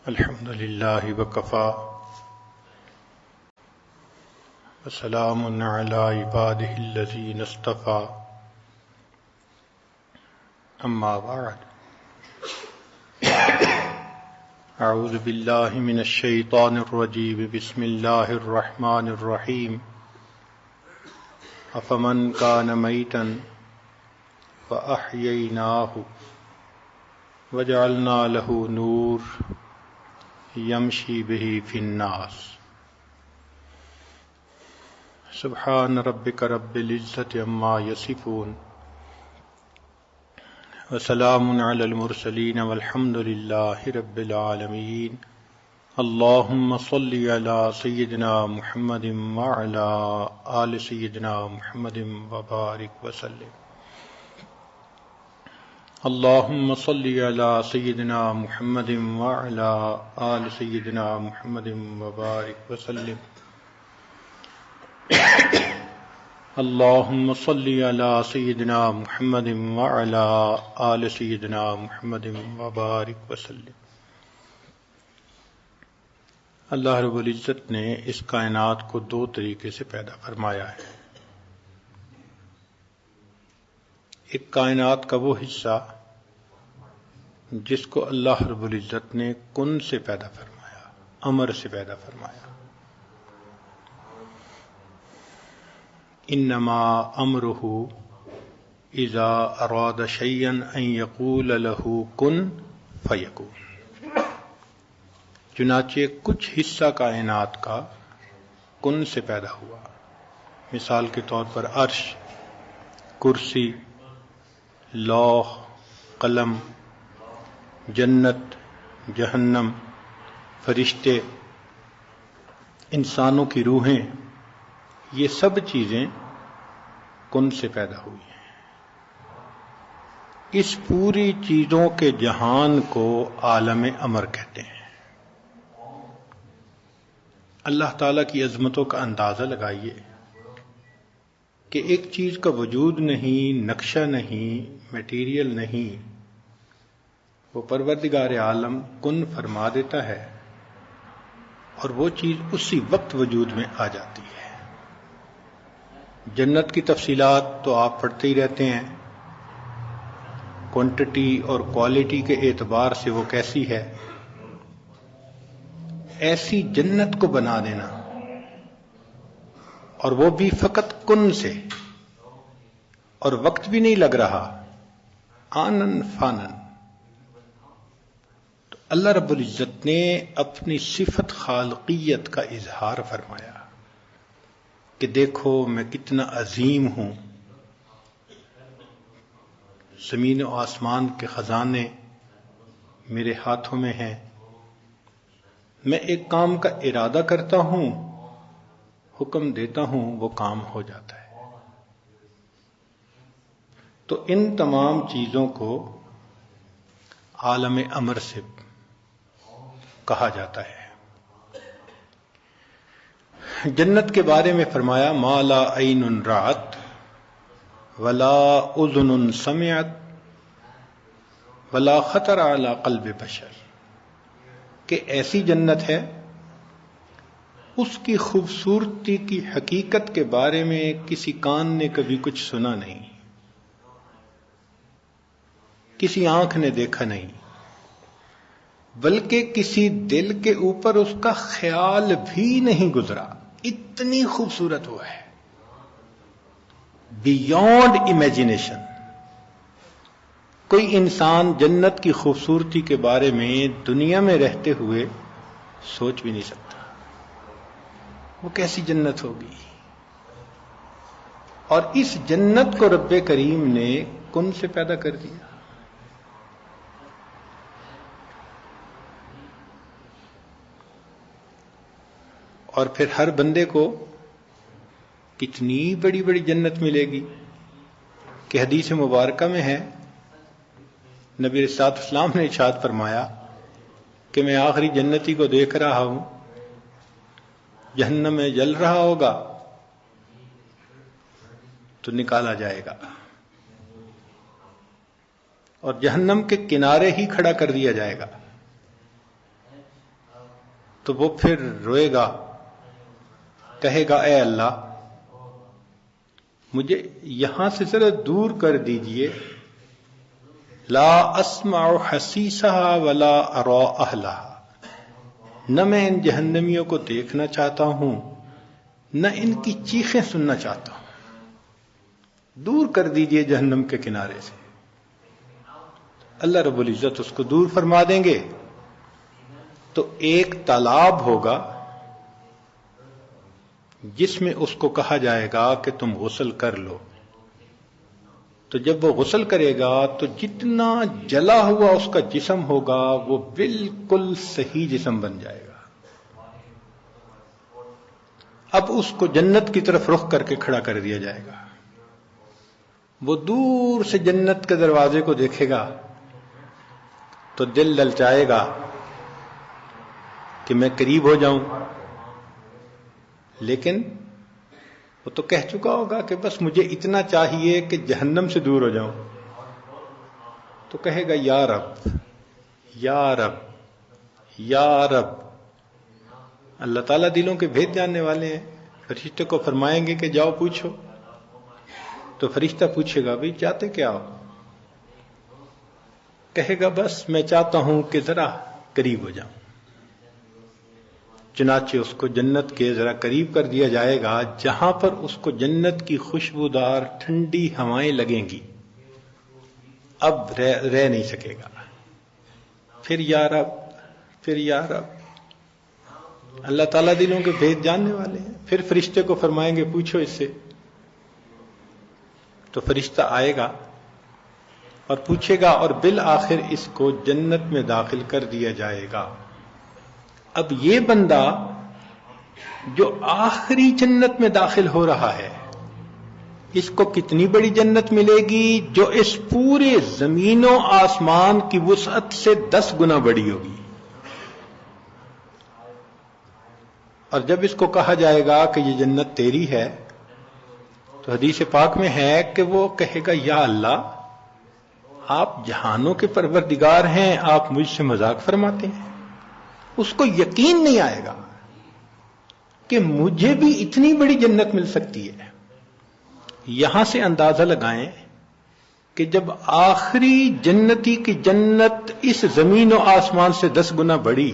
الحمد للہ وکفا وسلام علی عبادہ الذین اصطفی اما بعد اعوذ باللہ من الشیطان الرجیم بسم اللہ الرحمن الرحیم افمن کان میتا فاحییناہ وجعلنا له نور یمشی بہ فی الناس سبحان ربک رب العزت عما یصفون وسلام علی المرسلین والحمد للہ رب العالمین اللہم صل علی سیدنا محمد وعلی آل سیدنا محمد وبارک وسلم اللہم صل علی سیدنا محمد وعلی آل سیدنا محمد وبارک وسلم اللہم صل علی سیدنا محمد وعلی آل سیدنا محمد وبارک وسلم۔ اللہ رب العزت نے اس کائنات کو دو طریقے سے پیدا فرمایا ہے۔ ایک کائنات کا وہ حصہ جس کو اللہ رب العزت نے کن سے پیدا فرمایا، امر سے پیدا فرمایا۔ انما امرہ اذا اراد شیئا ان یقول له کن فیکون۔ چنانچہ کچھ حصہ کائنات کا کن سے پیدا ہوا، مثال کے طور پر عرش، کرسی، لوح، قلم، جنت، جہنم، فرشتے، انسانوں کی روحیں، یہ سب چیزیں کن سے پیدا ہوئی ہیں۔ اس پوری چیزوں کے جہان کو عالم امر کہتے ہیں۔ اللہ تعالیٰ کی عظمتوں کا اندازہ لگائیے کہ ایک چیز کا وجود نہیں، نقشہ نہیں، میٹیریل نہیں، وہ پروردگار عالم کن فرما دیتا ہے اور وہ چیز اسی وقت وجود میں آ جاتی ہے۔ جنت کی تفصیلات تو آپ پڑھتے ہی رہتے ہیں، کوانٹٹی اور کوالٹی کے اعتبار سے وہ کیسی ہے۔ ایسی جنت کو بنا دینا، اور وہ بھی فقط کن سے، اور وقت بھی نہیں لگ رہا، آنن فانن۔ تو اللہ رب العزت نے اپنی صفت خالقیت کا اظہار فرمایا کہ دیکھو میں کتنا عظیم ہوں، زمین و آسمان کے خزانے میرے ہاتھوں میں ہیں، میں ایک کام کا ارادہ کرتا ہوں، حکم دیتا ہوں، وہ کام ہو جاتا ہے۔ تو ان تمام چیزوں کو عالم امر سے کہا جاتا ہے۔ جنت کے بارے میں فرمایا ما لا عین رأت ولا اذن سمعت ولا خطر علی قلب بشر، کہ ایسی جنت ہے اس کی خوبصورتی کی حقیقت کے بارے میں کسی کان نے کبھی کچھ سنا نہیں، کسی آنکھ نے دیکھا نہیں، بلکہ کسی دل کے اوپر اس کا خیال بھی نہیں گزرا، اتنی خوبصورت وہ ہے، بیونڈ امیجنیشن۔ کوئی انسان جنت کی خوبصورتی کے بارے میں دنیا میں رہتے ہوئے سوچ بھی نہیں سکتا وہ کیسی جنت ہوگی۔ اور اس جنت کو رب کریم نے کن سے پیدا کر دیا۔ اور پھر ہر بندے کو کتنی بڑی بڑی جنت ملے گی کہ حدیث مبارکہ میں ہے، نبی علیہ الصلوۃ والسلام نے ارشاد فرمایا کہ میں آخری جنتی کو دیکھ رہا ہوں، جہنم میں جل رہا ہوگا تو نکالا جائے گا، اور جہنم کے کنارے ہی کھڑا کر دیا جائے گا، تو وہ پھر روئے گا، کہے گا اے اللہ مجھے یہاں سے ذرا دور کر دیجئے، لا اسمع حسیسها ولا ارى اہلها، نہ میں ان جہنمیوں کو دیکھنا چاہتا ہوں نہ ان کی چیخیں سننا چاہتا ہوں، دور کر دیجئے جہنم کے کنارے سے۔ اللہ رب العزت اس کو دور فرما دیں گے تو ایک تالاب ہوگا جس میں اس کو کہا جائے گا کہ تم غسل کر لو۔ تو جب وہ غسل کرے گا تو جتنا جلا ہوا اس کا جسم ہوگا وہ بالکل صحیح جسم بن جائے گا۔ اب اس کو جنت کی طرف رخ کر کے کھڑا کر دیا جائے گا، وہ دور سے جنت کے دروازے کو دیکھے گا تو دل للچائے گا کہ میں قریب ہو جاؤں، لیکن وہ تو کہہ چکا ہوگا کہ بس مجھے اتنا چاہیے کہ جہنم سے دور ہو جاؤں، تو کہے گا یا رب یا رب یا رب۔ اللہ تعالیٰ دلوں کے بھید جاننے والے ہیں، فرشتے کو فرمائیں گے کہ جاؤ پوچھو، تو فرشتہ پوچھے گا بھئی چاہتے کیا ہو؟ کہے گا بس میں چاہتا ہوں کہ ذرا قریب ہو جاؤں۔ چنانچہ اس کو جنت کے ذرا قریب کر دیا جائے گا، جہاں پر اس کو جنت کی خوشبودار ٹھنڈی ہوائیں لگیں گی، اب رہ نہیں سکے گا، پھر یا رب پھر یا رب۔ اللہ تعالیٰ دلوں کے بھید جاننے والے ہیں، پھر فرشتے کو فرمائیں گے پوچھو اس سے، تو فرشتہ آئے گا اور پوچھے گا اور بالآخر اس کو جنت میں داخل کر دیا جائے گا۔ اب یہ بندہ جو آخری جنت میں داخل ہو رہا ہے، اس کو کتنی بڑی جنت ملے گی؟ جو اس پورے زمین و آسمان کی وسعت سے 10 گنا بڑی ہوگی۔ اور جب اس کو کہا جائے گا کہ یہ جنت تیری ہے، تو حدیث پاک میں ہے کہ وہ کہے گا یا اللہ آپ جہانوں کے پروردگار ہیں، آپ مجھ سے مذاق فرماتے ہیں۔ اس کو یقین نہیں آئے گا کہ مجھے بھی اتنی بڑی جنت مل سکتی ہے۔ یہاں سے اندازہ لگائیں کہ جب آخری جنتی کی جنت اس زمین و آسمان سے 10 گنا بڑی،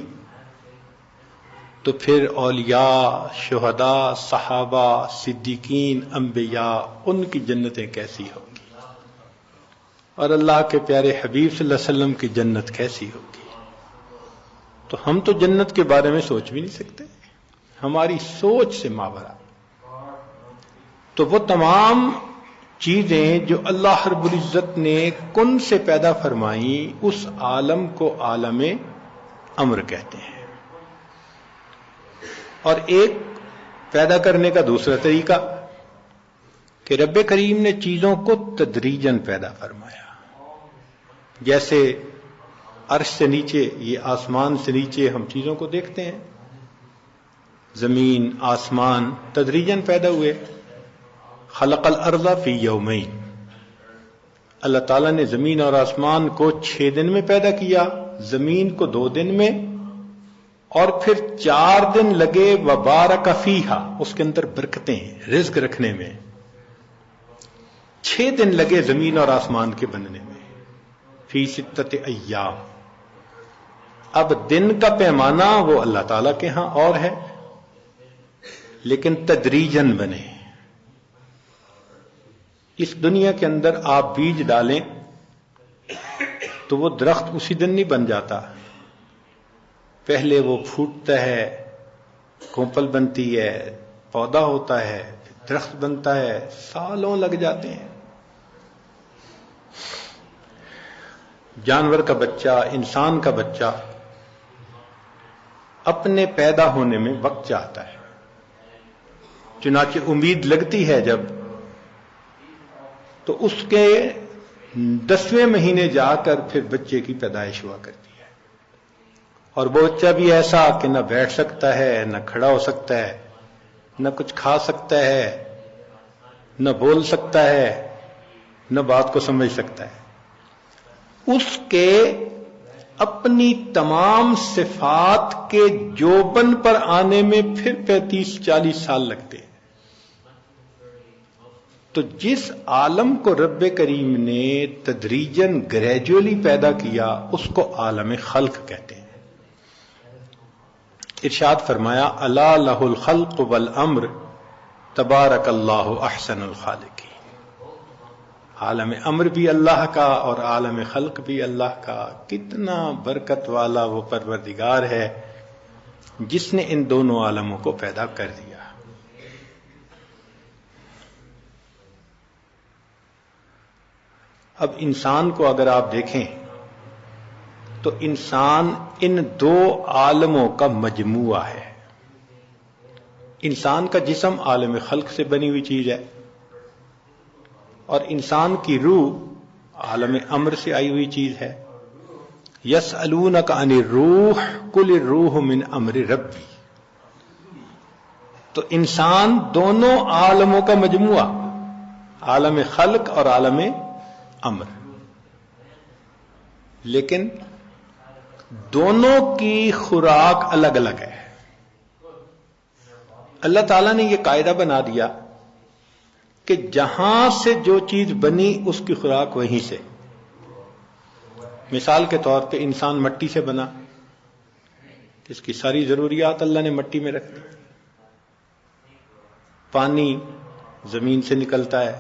تو پھر اولیاء، شہداء، صحابہ، صدیقین، انبیاء، ان کی جنتیں کیسی ہوں گی، اور اللہ کے پیارے حبیب صلی اللہ علیہ وسلم کی جنت کیسی ہوگی۔ تو ہم تو جنت کے بارے میں سوچ بھی نہیں سکتے، ہماری سوچ سے ماورا۔ تو وہ تمام چیزیں جو اللہ رب العزت نے کن سے پیدا فرمائیں، اس عالم کو عالم امر کہتے ہیں۔ اور ایک پیدا کرنے کا دوسرا طریقہ کہ رب کریم نے چیزوں کو تدریجاً پیدا فرمایا، جیسے عرش سے نیچے، یہ آسمان سے نیچے ہم چیزوں کو دیکھتے ہیں، زمین، آسمان تدریجاً پیدا ہوئے۔ خلق الارض فی یومین، اللہ تعالیٰ نے زمین اور آسمان کو 6 دن میں پیدا کیا، زمین کو 2 دن میں، اور پھر 4 دن لگے وبارک فیہا، اس کے اندر برکتیں رزق رکھنے میں، 6 دن لگے زمین اور آسمان کے بننے میں، فی 6 ایام۔ اب دن کا پیمانہ وہ اللہ تعالیٰ کے ہاں اور ہے، لیکن تدریجاً بنے۔ اس دنیا کے اندر آپ بیج ڈالیں تو وہ درخت اسی دن نہیں بن جاتا، پہلے وہ پھوٹتا ہے، کونپل بنتی ہے، پودا ہوتا ہے، درخت بنتا ہے، سالوں لگ جاتے ہیں۔ جانور کا بچہ، انسان کا بچہ اپنے پیدا ہونے میں وقت چاہتا ہے، چنانچہ امید لگتی ہے جب، تو اس کے 10ویں مہینے جا کر پھر بچے کی پیدائش ہوا کرتی ہے، اور وہ بچہ بھی ایسا کہ نہ بیٹھ سکتا ہے، نہ کھڑا ہو سکتا ہے، نہ کچھ کھا سکتا ہے، نہ بول سکتا ہے، نہ بات کو سمجھ سکتا ہے۔ اس کے اپنی تمام صفات کے جوبن پر آنے میں پھر 35-40 سال لگتے ہیں. تو جس عالم کو رب کریم نے تدریجاً گریجولی پیدا کیا اس کو عالم خلق کہتے ہیں. ارشاد فرمایا الا لہ الخلق والامر تبارک اللہ احسن الخالقین. عالم امر بھی اللہ کا اور عالم خلق بھی اللہ کا. کتنا برکت والا وہ پروردگار ہے جس نے ان دونوں عالموں کو پیدا کر دیا. اب انسان کو اگر آپ دیکھیں تو انسان ان دو عالموں کا مجموعہ ہے. انسان کا جسم عالم خلق سے بنی ہوئی چیز ہے اور انسان کی روح عالم امر سے آئی ہوئی چیز ہے. یسألونک عن الروح قل الروح من امر ربی. تو انسان دونوں عالموں کا مجموعہ، عالم خلق اور عالم امر، لیکن دونوں کی خوراک الگ الگ ہے. اللہ تعالیٰ نے یہ قاعدہ بنا دیا کہ جہاں سے جو چیز بنی اس کی خوراک وہیں سے. مثال کے طور پہ انسان مٹی سے بنا، اس کی ساری ضروریات اللہ نے مٹی میں رکھ دی. پانی زمین سے نکلتا ہے،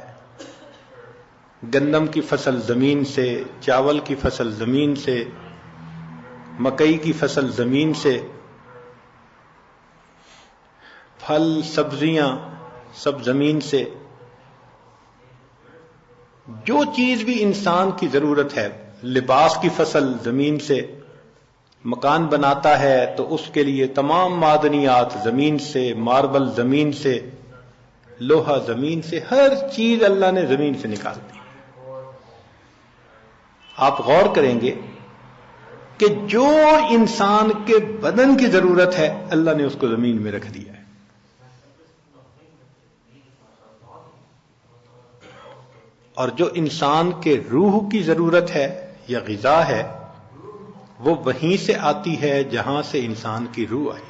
گندم کی فصل زمین سے، چاول کی فصل زمین سے، مکئی کی فصل زمین سے، پھل سبزیاں سب زمین سے. جو چیز بھی انسان کی ضرورت ہے، لباس کی فصل زمین سے، مکان بناتا ہے تو اس کے لیے تمام معدنیات زمین سے، ماربل زمین سے، لوہا زمین سے، ہر چیز اللہ نے زمین سے نکال دی. آپ غور کریں گے کہ جو انسان کے بدن کی ضرورت ہے اللہ نے اس کو زمین میں رکھ دیا ہے. اور جو انسان کے روح کی ضرورت ہے یا غذا ہے وہ وہیں سے آتی ہے جہاں سے انسان کی روح آئی.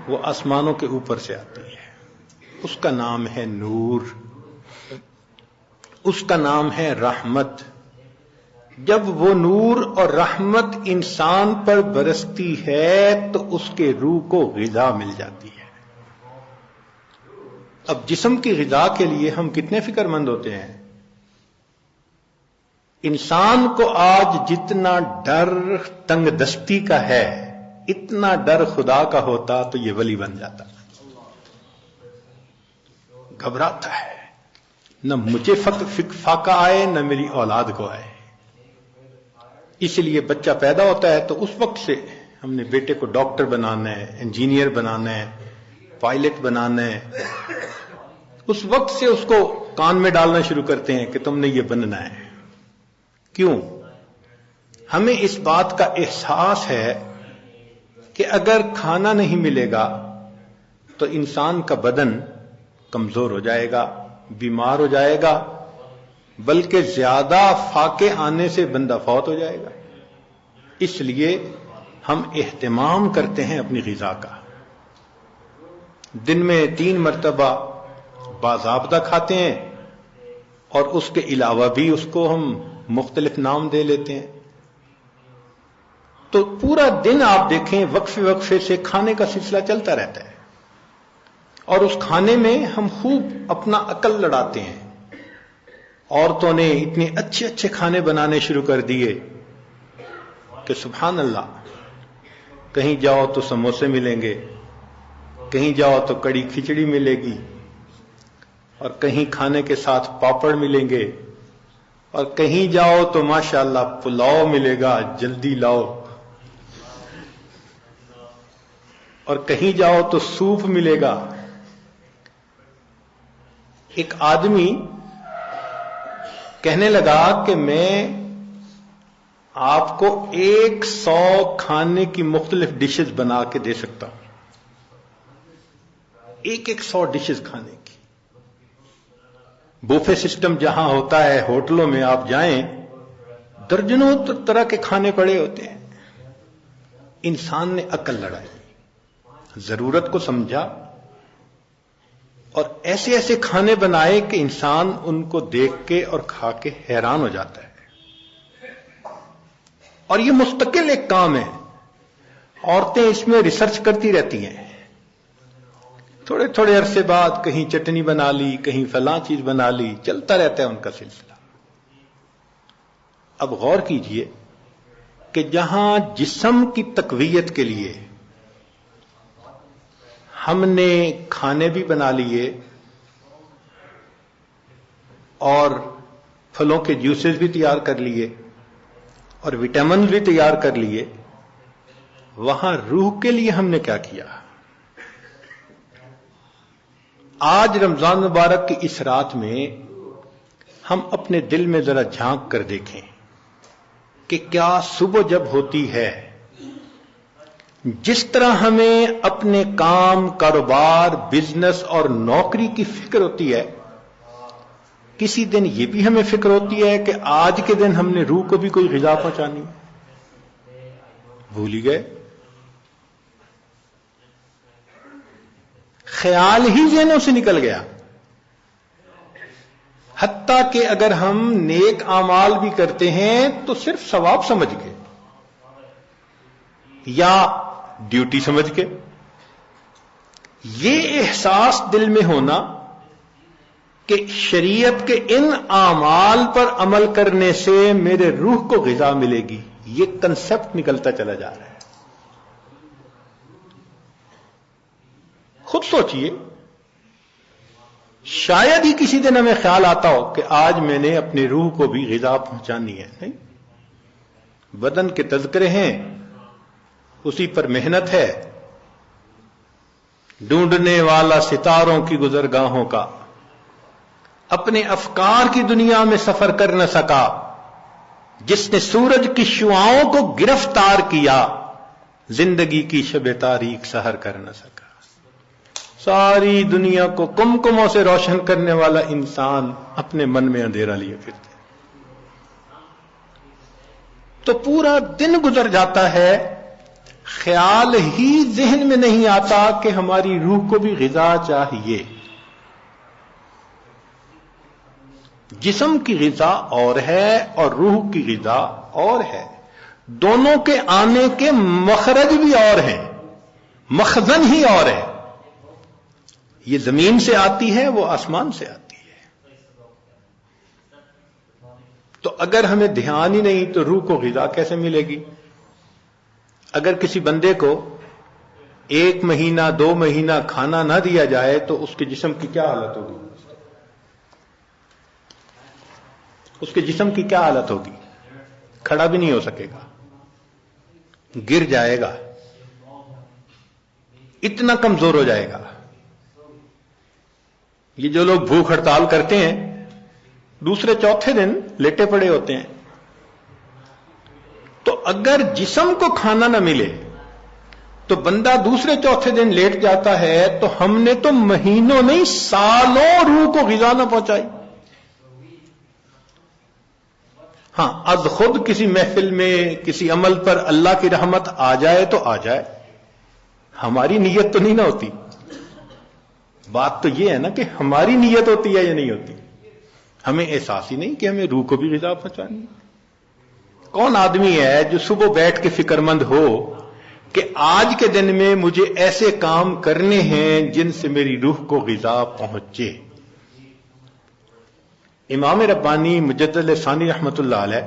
وہ آسمانوں کے اوپر سے آتی ہے. اس کا نام ہے نور، اس کا نام ہے رحمت. جب وہ نور اور رحمت انسان پر برستی ہے تو اس کے روح کو غذا مل جاتی ہے. اب جسم کی غذا کے لیے ہم کتنے فکر مند ہوتے ہیں. انسان کو آج جتنا ڈر تنگ دستی کا ہے اتنا ڈر خدا کا ہوتا تو یہ ولی بن جاتا. گھبراتا ہے، نہ مجھے فاقہ آئے نہ میری اولاد کو آئے. اس لیے بچہ پیدا ہوتا ہے تو اس وقت سے ہم نے بیٹے کو ڈاکٹر بنانا ہے، انجینئر بنانا ہے، پائلٹ بنانا ہے. اس وقت سے اس کو کان میں ڈالنا شروع کرتے ہیں کہ تم نے یہ بننا ہے. کیوں؟ ہمیں اس بات کا احساس ہے کہ اگر کھانا نہیں ملے گا تو انسان کا بدن کمزور ہو جائے گا، بیمار ہو جائے گا، بلکہ زیادہ فاقے آنے سے بندہ فوت ہو جائے گا. اس لیے ہم اہتمام کرتے ہیں اپنی غذا کا. دن میں 3 مرتبہ باضابطہ کھاتے ہیں اور اس کے علاوہ بھی اس کو ہم مختلف نام دے لیتے ہیں. تو پورا دن آپ دیکھیں وقفے وقفے سے کھانے کا سلسلہ چلتا رہتا ہے اور اس کھانے میں ہم خوب اپنا عقل لڑاتے ہیں. عورتوں نے اتنے اچھے اچھے کھانے بنانے شروع کر دیے کہ سبحان اللہ، کہیں جاؤ تو سموسے ملیں گے، کہیں جاؤ تو کڑی کھچڑی ملے گی، اور کہیں کھانے کے ساتھ پاپڑ ملیں گے، اور کہیں جاؤ تو ماشاءاللہ پلاؤ ملے گا، جلدی لاؤ، اور کہیں جاؤ تو سوپ ملے گا. ایک آدمی کہنے لگا کہ میں آپ کو 100 کھانے کی مختلف ڈشز بنا کے دے سکتا ہوں. 100 ڈشز کھانے کی. بوفے سسٹم جہاں ہوتا ہے ہوٹلوں میں آپ جائیں، درجنوں طرح کے کھانے پڑے ہوتے ہیں. انسان نے عقل لڑائی, ضرورت کو سمجھا اور ایسے ایسے کھانے بنائے کہ انسان ان کو دیکھ کے اور کھا کے حیران ہو جاتا ہے. اور یہ مستقل ایک کام ہے. عورتیں اس میں ریسرچ کرتی رہتی ہیں, تھوڑے تھوڑے عرصے بعد کہیں چٹنی بنا لی, کہیں فلاں چیز بنا لی, چلتا رہتا ہے ان کا سلسلہ. اب غور کیجئے کہ جہاں جسم کی تقویت کے لیے ہم نے کھانے بھی بنا لیے اور پھلوں کے جوسز بھی تیار کر لیے اور وٹامن بھی تیار کر لیے, وہاں روح کے لیے ہم نے کیا کیا؟ آج رمضان مبارک کی اس رات میں ہم اپنے دل میں ذرا جھانک کر دیکھیں کہ کیا صبح جب ہوتی ہے جس طرح ہمیں اپنے کام, کاروبار, بزنس اور نوکری کی فکر ہوتی ہے, کسی دن یہ بھی ہمیں فکر ہوتی ہے کہ آج کے دن ہم نے روح کو بھی کوئی غذا پہنچانی ہے. بھول ہی گئے. خیال ہی ذہنوں سے نکل گیا. حتیٰ کہ اگر ہم نیک اعمال بھی کرتے ہیں تو صرف ثواب سمجھ کے یا ڈیوٹی سمجھ کے. یہ احساس دل میں ہونا کہ شریعت کے ان اعمال پر عمل کرنے سے میرے روح کو غذا ملے گی, یہ کنسپٹ نکلتا چلا جا رہا ہے. خود سوچئے, شاید ہی کسی دن ہمیں خیال آتا ہو کہ آج میں نے اپنی روح کو بھی غذا پہنچانی ہے. نہیں, بدن کے تذکرے ہیں, اسی پر محنت ہے. ڈھونڈنے والا ستاروں کی گزرگاہوں کا اپنے افکار کی دنیا میں سفر کر نہ سکا. جس نے سورج کی شعاؤں کو گرفتار کیا, زندگی کی شب تاریک سحر کر نہ سکا. ساری دنیا کو کمکموں سے روشن کرنے والا انسان اپنے من میں اندھیرا لیے پھرتے. تو پورا دن گزر جاتا ہے, خیال ہی ذہن میں نہیں آتا کہ ہماری روح کو بھی غذا چاہیے. جسم کی غذا اور ہے اور روح کی غذا اور ہے. دونوں کے آنے کے مخرج بھی اور ہیں, مخزن ہی اور ہے. یہ زمین سے آتی ہے, وہ آسمان سے آتی ہے. تو اگر ہمیں دھیان ہی نہیں تو روح کو غذا کیسے ملے گی؟ اگر کسی بندے کو 1 مہینہ 2 مہینہ کھانا نہ دیا جائے تو اس کے جسم کی کیا حالت ہوگی؟ اس کے جسم کی کیا حالت ہوگی؟ کھڑا بھی نہیں ہو سکے گا, گر جائے گا, اتنا کمزور ہو جائے گا. یہ جو لوگ بھوک ہڑتال کرتے ہیں دوسرے چوتھے دن لیٹے پڑے ہوتے ہیں. تو اگر جسم کو کھانا نہ ملے تو بندہ دوسرے چوتھے دن لیٹ جاتا ہے, تو ہم نے تو مہینوں نہیں سالوں روح کو غذا نہ پہنچائی. ہاں, از خود کسی محفل میں کسی عمل پر اللہ کی رحمت آ جائے تو آ جائے, ہماری نیت تو نہیں نہ ہوتی. بات تو یہ ہے نا کہ ہماری نیت ہوتی ہے یا نہیں ہوتی. ہمیں احساس ہی نہیں کہ ہمیں روح کو بھی غذا پہنچانی ہے. کون آدمی ہے جو صبح بیٹھ کے فکر مند ہو کہ آج کے دن میں مجھے ایسے کام کرنے ہیں جن سے میری روح کو غذا پہنچے؟ امام ربانی مجدد ثانی رحمت اللہ علیہ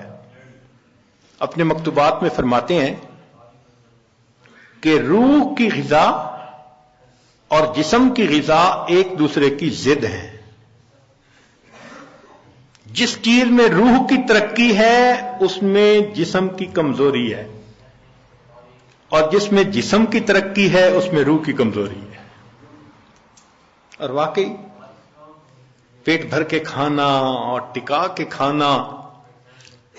اپنے مکتوبات میں فرماتے ہیں کہ روح کی غذا اور جسم کی غذا ایک دوسرے کی ضد ہیں. جس چیز میں روح کی ترقی ہے اس میں جسم کی کمزوری ہے, اور جس میں جسم کی ترقی ہے اس میں روح کی کمزوری ہے. اور واقعی پیٹ بھر کے کھانا اور ٹکا کے کھانا,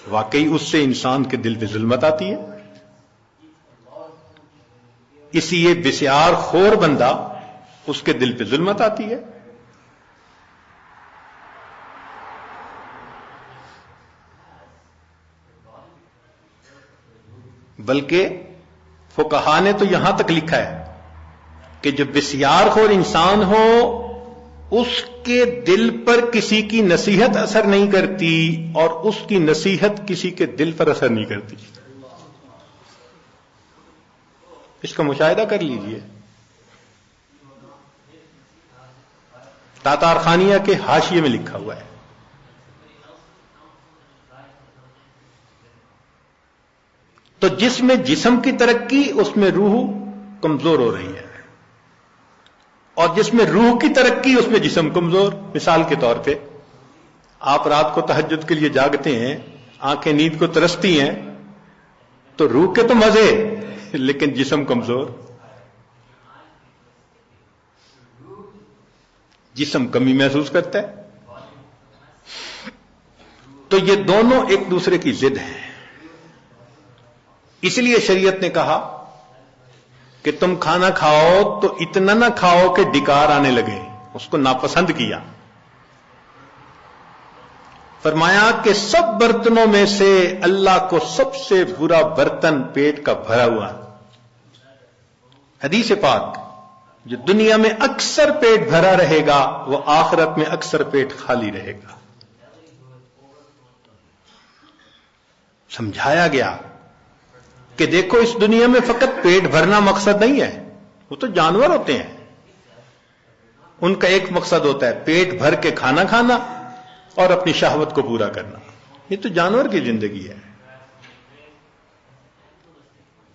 واقعی اس سے انسان کے دل پہ ظلمت آتی ہے. اسی یہ بسیار خور بندہ, اس کے دل پہ ظلمت آتی ہے. بلکہ فقہا نے تو یہاں تک لکھا ہے کہ جو بسیار خور انسان ہو اس کے دل پر کسی کی نصیحت اثر نہیں کرتی اور اس کی نصیحت کسی کے دل پر اثر نہیں کرتی. اس کا مشاہدہ کر لیجئے. تاتار خانیہ کے حاشیے میں لکھا ہوا ہے. تو جس میں جسم کی ترقی اس میں روح کمزور ہو رہی ہے، اور جس میں روح کی ترقی اس میں جسم کمزور. مثال کے طور پہ آپ رات کو تہجد کے لیے جاگتے ہیں، آنکھیں نیند کو ترستی ہیں، تو روح کے تو مزے لیکن جسم کمزور، جسم کمی محسوس کرتا ہے. تو یہ دونوں ایک دوسرے کی ضد ہیں. اس لیے شریعت نے کہا کہ تم کھانا کھاؤ تو اتنا نہ کھاؤ کہ ڈکار آنے لگے، اس کو ناپسند کیا. فرمایا کہ سب برتنوں میں سے اللہ کو سب سے برا برتن پیٹ کا بھرا ہوا. حدیث پاک، جو دنیا میں اکثر پیٹ بھرا رہے گا وہ آخرت میں اکثر پیٹ خالی رہے گا. سمجھایا گیا کہ دیکھو اس دنیا میں فقط پیٹ بھرنا مقصد نہیں ہے، وہ تو جانور ہوتے ہیں، ان کا ایک مقصد ہوتا ہے پیٹ بھر کے کھانا کھانا اور اپنی شہوت کو پورا کرنا. یہ تو جانور کی زندگی ہے.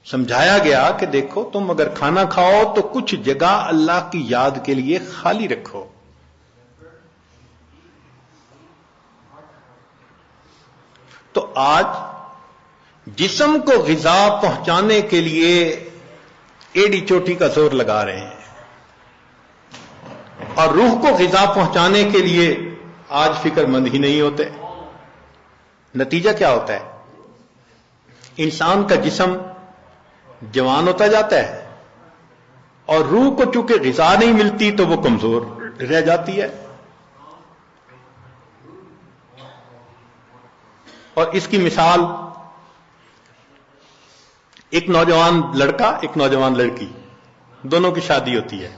سمجھایا گیا کہ دیکھو تم اگر کھانا کھاؤ تو کچھ جگہ اللہ کی یاد کے لیے خالی رکھو. تو آج جسم کو غذا پہنچانے کے لیے ایڑی چوٹی کا زور لگا رہے ہیں، اور روح کو غذا پہنچانے کے لیے آج فکر مند ہی نہیں ہوتے. نتیجہ کیا ہوتا ہے؟ انسان کا جسم جوان ہوتا جاتا ہے اور روح کو چونکہ غذا نہیں ملتی تو وہ کمزور رہ جاتی ہے. اور اس کی مثال ایک نوجوان لڑکا ایک نوجوان لڑکی، دونوں کی شادی ہوتی ہے.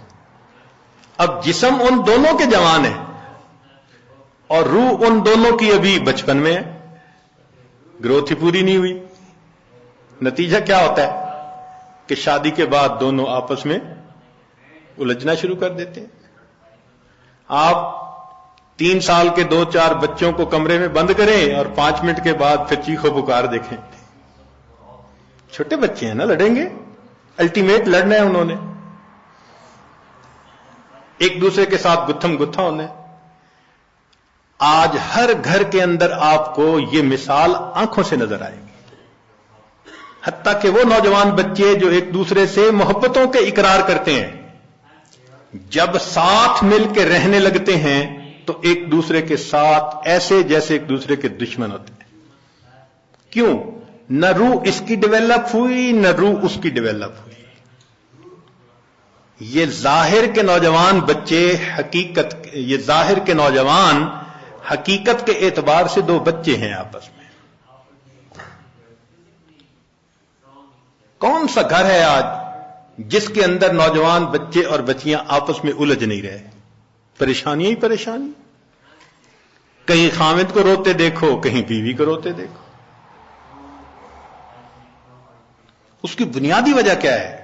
اب جسم ان دونوں کے جوان ہے اور روح ان دونوں کی ابھی بچپن میں ہے، گروتھ ہی پوری نہیں ہوئی. نتیجہ کیا ہوتا ہے کہ شادی کے بعد دونوں آپس میں الجھنا شروع کر دیتے ہیں. آپ 3 سال کے 2-4 بچوں کو کمرے میں بند کریں اور 5 منٹ کے بعد پھر چیخو پکار دیکھیں. چھوٹے بچے ہیں نا، لڑیں گے، الٹیمیٹ لڑنا ہے انہوں نے، ایک دوسرے کے ساتھ گتھم گتھا ہونا ہے. آج ہر گھر کے اندر آپ کو یہ مثال آنکھوں سے نظر آئے گی. حتیٰ کہ وہ نوجوان بچے جو ایک دوسرے سے محبتوں کے اقرار کرتے ہیں، جب ساتھ مل کے رہنے لگتے ہیں تو ایک دوسرے کے ساتھ ایسے جیسے ایک دوسرے کے دشمن ہوتے ہیں. کیوں؟ نہ روح اس کی ڈیولپ ہوئی نہ روح اس کی ڈیولپ ہوئی. یہ ظاہر کے نوجوان بچے یہ ظاہر کے نوجوان حقیقت کے اعتبار سے 2 بچے ہیں آپس میں. کون سا گھر ہے آج جس کے اندر نوجوان بچے اور بچیاں آپس میں الجھ نہیں رہے؟ پریشانی ہی پریشانی. کہیں خامد کو روتے دیکھو، کہیں بیوی کو روتے دیکھو. اس کی بنیادی وجہ کیا ہے؟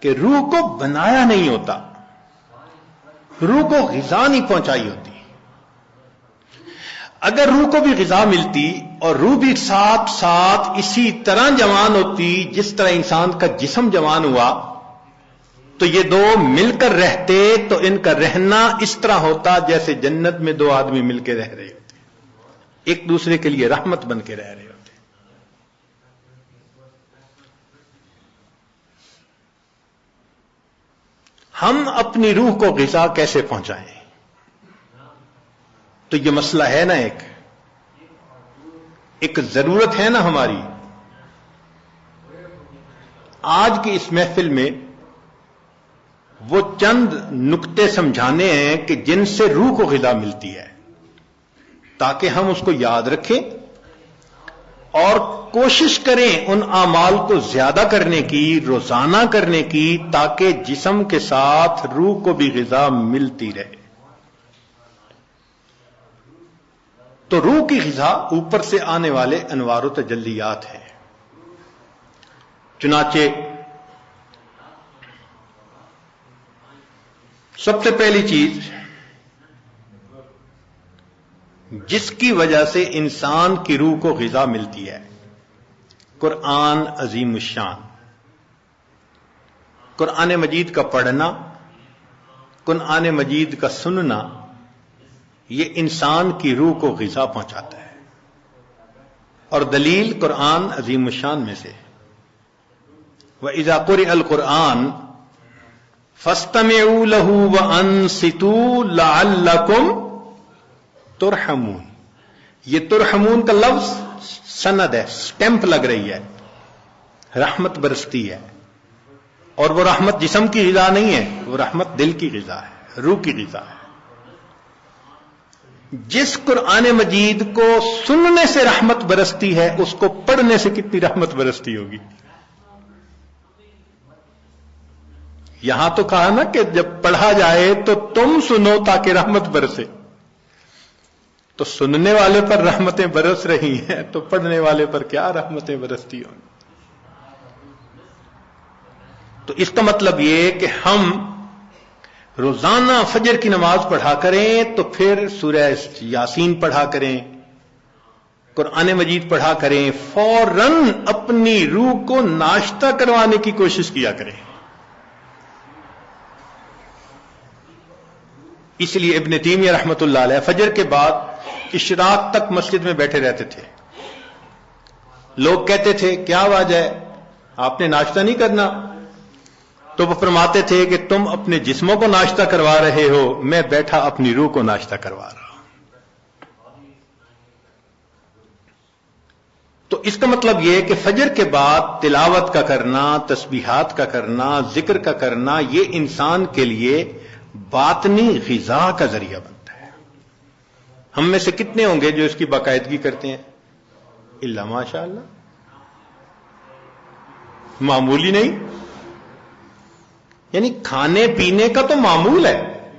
کہ روح کو بنایا نہیں ہوتا، روح کو غذا نہیں پہنچائی ہوتی. اگر روح کو بھی غذا ملتی اور روح بھی ساتھ ساتھ اسی طرح جوان ہوتی جس طرح انسان کا جسم جوان ہوا، تو یہ 2 مل کر رہتے تو ان کا رہنا اس طرح ہوتا جیسے جنت میں 2 آدمی مل کے رہ رہے ہوتے، ایک دوسرے کے لیے رحمت بن کے رہ رہے ہوتے. ہم اپنی روح کو غذا کیسے پہنچائیں؟ تو یہ مسئلہ ہے نا، ایک ضرورت ہے نا ہماری. آج کی اس محفل میں وہ چند نکتے سمجھانے ہیں کہ جن سے روح کو غذا ملتی ہے، تاکہ ہم اس کو یاد رکھیں اور کوشش کریں ان اعمال کو زیادہ کرنے کی، روزانہ کرنے کی، تاکہ جسم کے ساتھ روح کو بھی غذا ملتی رہے۔ تو روح کی غذا اوپر سے آنے والے انوار و تجلیات ہیں۔ چنانچہ سب سے پہلی چیز جس کی وجہ سے انسان کی روح کو غذا ملتی ہے، قرآن عظیم الشان، قرآن مجید کا پڑھنا، قرآن مجید کا سننا، یہ انسان کی روح کو غذا پہنچاتا ہے۔ اور دلیل قرآن عظیم الشان میں سے وَإِذَا قُرِئَ الْقُرْآنُ فَاسْتَمِعُوا لَهُ وَأَنصِتُوا لَعَلَّكُمْ ترحمون۔ یہ ترحمون کا لفظ سند ہے، سٹیمپ لگ رہی ہے، رحمت برستی ہے۔ اور وہ رحمت جسم کی غذا نہیں ہے، وہ رحمت دل کی غذا ہے، روح کی غذا ہے۔ جس قرآن مجید کو سننے سے رحمت برستی ہے، اس کو پڑھنے سے کتنی رحمت برستی ہوگی۔ یہاں تو کہا نا کہ جب پڑھا جائے تو تم سنو تاکہ رحمت برسے، تو سننے والے پر رحمتیں برس رہی ہیں تو پڑھنے والے پر کیا رحمتیں برستی ہوں۔ تو اس کا مطلب یہ کہ ہم روزانہ فجر کی نماز پڑھا کریں، تو پھر سورہ یاسین پڑھا کریں، قرآن مجید پڑھا کریں، فوراً اپنی روح کو ناشتہ کروانے کی کوشش کیا کریں۔ اس لیے ابن تیمیہ رحمۃ اللہ علیہ فجر کے بعد اشراق تک مسجد میں بیٹھے رہتے تھے۔ لوگ کہتے تھے کیا وجہ ہے، آپ نے ناشتہ نہیں کرنا؟ تو وہ فرماتے تھے کہ تم اپنے جسموں کو ناشتہ کروا رہے ہو، میں بیٹھا اپنی روح کو ناشتہ کروا رہا ہوں۔ تو اس کا مطلب یہ کہ فجر کے بعد تلاوت کا کرنا، تسبیحات کا کرنا، ذکر کا کرنا، یہ انسان کے لیے باطنی غذا کا ذریعہ بنتا ہے۔ ہم میں سے کتنے ہوں گے جو اس کی باقاعدگی کرتے ہیں؟ الا ماشاء اللہ، معمولی نہیں۔ یعنی کھانے پینے کا تو معمول ہے،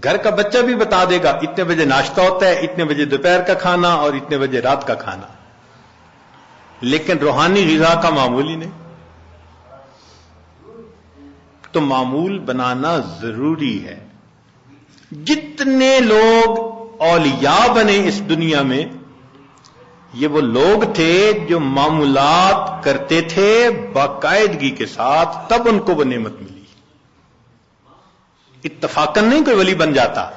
گھر کا بچہ بھی بتا دے گا اتنے بجے ناشتہ ہوتا ہے، اتنے بجے دوپہر کا کھانا اور اتنے بجے رات کا کھانا، لیکن روحانی غذا کا معمول ہی نہیں۔ تو معمول بنانا ضروری ہے۔ جتنے لوگ اولیاء بنے اس دنیا میں، یہ وہ لوگ تھے جو معمولات کرتے تھے باقاعدگی کے ساتھ، تب ان کو وہ نعمت ملی۔ اتفاقاً نہیں کوئی ولی بن جاتا،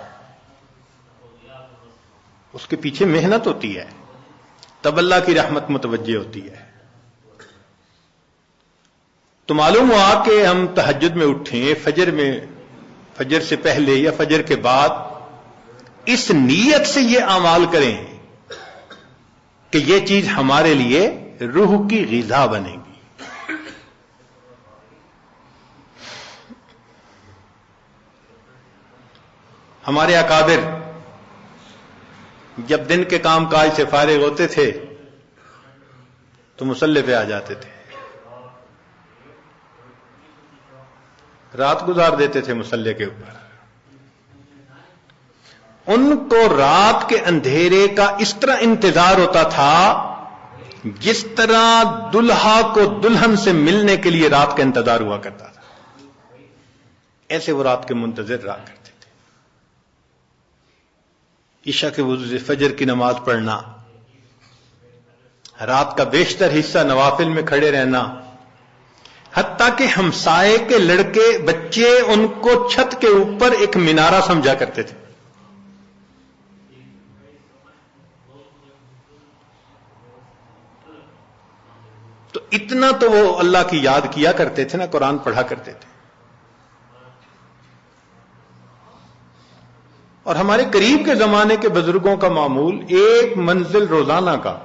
اس کے پیچھے محنت ہوتی ہے، تب اللہ کی رحمت متوجہ ہوتی ہے۔ تو معلوم ہوا کہ ہم تہجد میں اٹھیں، فجر سے پہلے یا فجر کے بعد، اس نیت سے یہ اعمال کریں کہ یہ چیز ہمارے لیے روح کی غذا بنے گی۔ ہمارے اکابر جب دن کے کام کاج سے فارغ ہوتے تھے تو مصلی پہ آ جاتے تھے، رات گزار دیتے تھے مصلی کے اوپر۔ ان کو رات کے اندھیرے کا اس طرح انتظار ہوتا تھا جس طرح دلہا کو دلہن سے ملنے کے لیے رات کا انتظار ہوا کرتا تھا، ایسے وہ رات کے منتظر رہا کرتے تھے۔ عشاء کے وضو سے فجر کی نماز پڑھنا، رات کا بیشتر حصہ نوافل میں کھڑے رہنا، حتیٰ کہ ہمسائے کے لڑکے بچے ان کو چھت کے اوپر ایک مینارہ سمجھا کرتے تھے۔ تو اتنا تو وہ اللہ کی یاد کیا کرتے تھے نا، قرآن پڑھا کرتے تھے۔ اور ہمارے قریب کے زمانے کے بزرگوں کا معمول ایک منزل روزانہ کا۔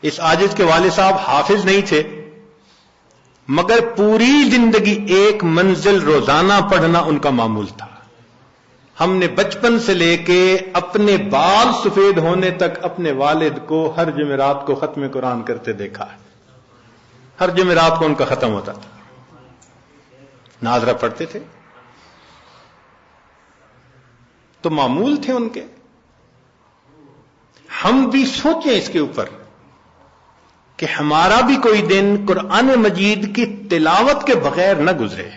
اس عاجز کے والد صاحب حافظ نہیں تھے، مگر پوری زندگی ایک منزل روزانہ پڑھنا ان کا معمول تھا۔ ہم نے بچپن سے لے کے اپنے بال سفید ہونے تک اپنے والد کو ہر جمعرات کو ختم قرآن کرتے دیکھا ہے. ہر جمعرات کو ان کا ختم ہوتا تھا. ناظرہ پڑھتے تھے تو معمول تھے ان کے. ہم بھی سوچیں اس کے اوپر کہ ہمارا بھی کوئی دن قرآن مجید کی تلاوت کے بغیر نہ گزرے.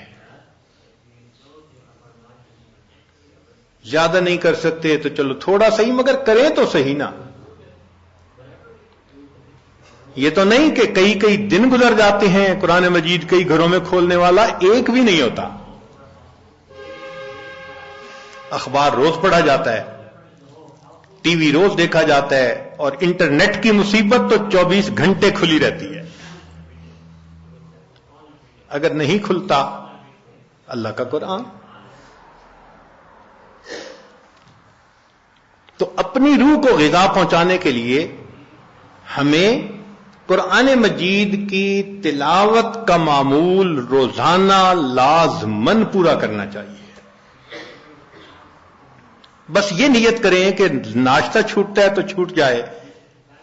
زیادہ نہیں کر سکتے تو چلو تھوڑا صحیح، مگر کریں تو صحیح نا. یہ تو نہیں کہ کئی کئی دن گزر جاتے ہیں قرآن مجید کئی گھروں میں کھولنے والا ایک بھی نہیں ہوتا. اخبار روز پڑھا جاتا ہے، ٹی وی روز دیکھا جاتا ہے، اور انٹرنیٹ کی مصیبت تو 24 گھنٹے کھلی رہتی ہے. اگر نہیں کھلتا اللہ کا قرآن تو اپنی روح کو غذا پہنچانے کے لیے ہمیں قرآن مجید کی تلاوت کا معمول روزانہ لازماً پورا کرنا چاہیے. بس یہ نیت کریں کہ ناشتہ چھوٹتا ہے تو چھوٹ جائے،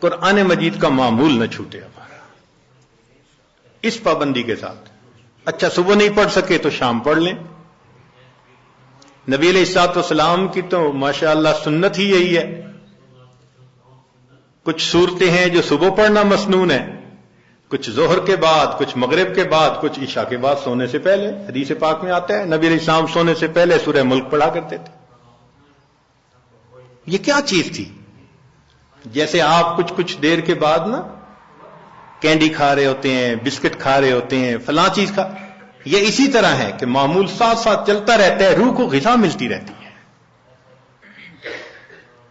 قرآن مجید کا معمول نہ چھوٹے ہمارا، اس پابندی کے ساتھ. اچھا صبح نہیں پڑھ سکے تو شام پڑھ لیں. نبی علیہ الصلوۃ والسلام کی تو ماشاءاللہ سنت ہی یہی ہے. کچھ صورتیں ہیں جو صبح پڑھنا مسنون ہے، کچھ ظہر کے بعد، کچھ مغرب کے بعد، کچھ عشاء کے بعد سونے سے پہلے. حدیث پاک میں آتا ہے نبی علیہ السلام سونے سے پہلے سورہ ملک پڑھا کرتے تھے. یہ کیا چیز تھی؟ جیسے آپ کچھ دیر کے بعد نا کینڈی کھا رہے ہوتے ہیں، بسکٹ کھا رہے ہوتے ہیں، فلاں چیز کھا، یہ اسی طرح ہے کہ معمول ساتھ ساتھ چلتا رہتا ہے، روح کو غذا ملتی رہتی ہے.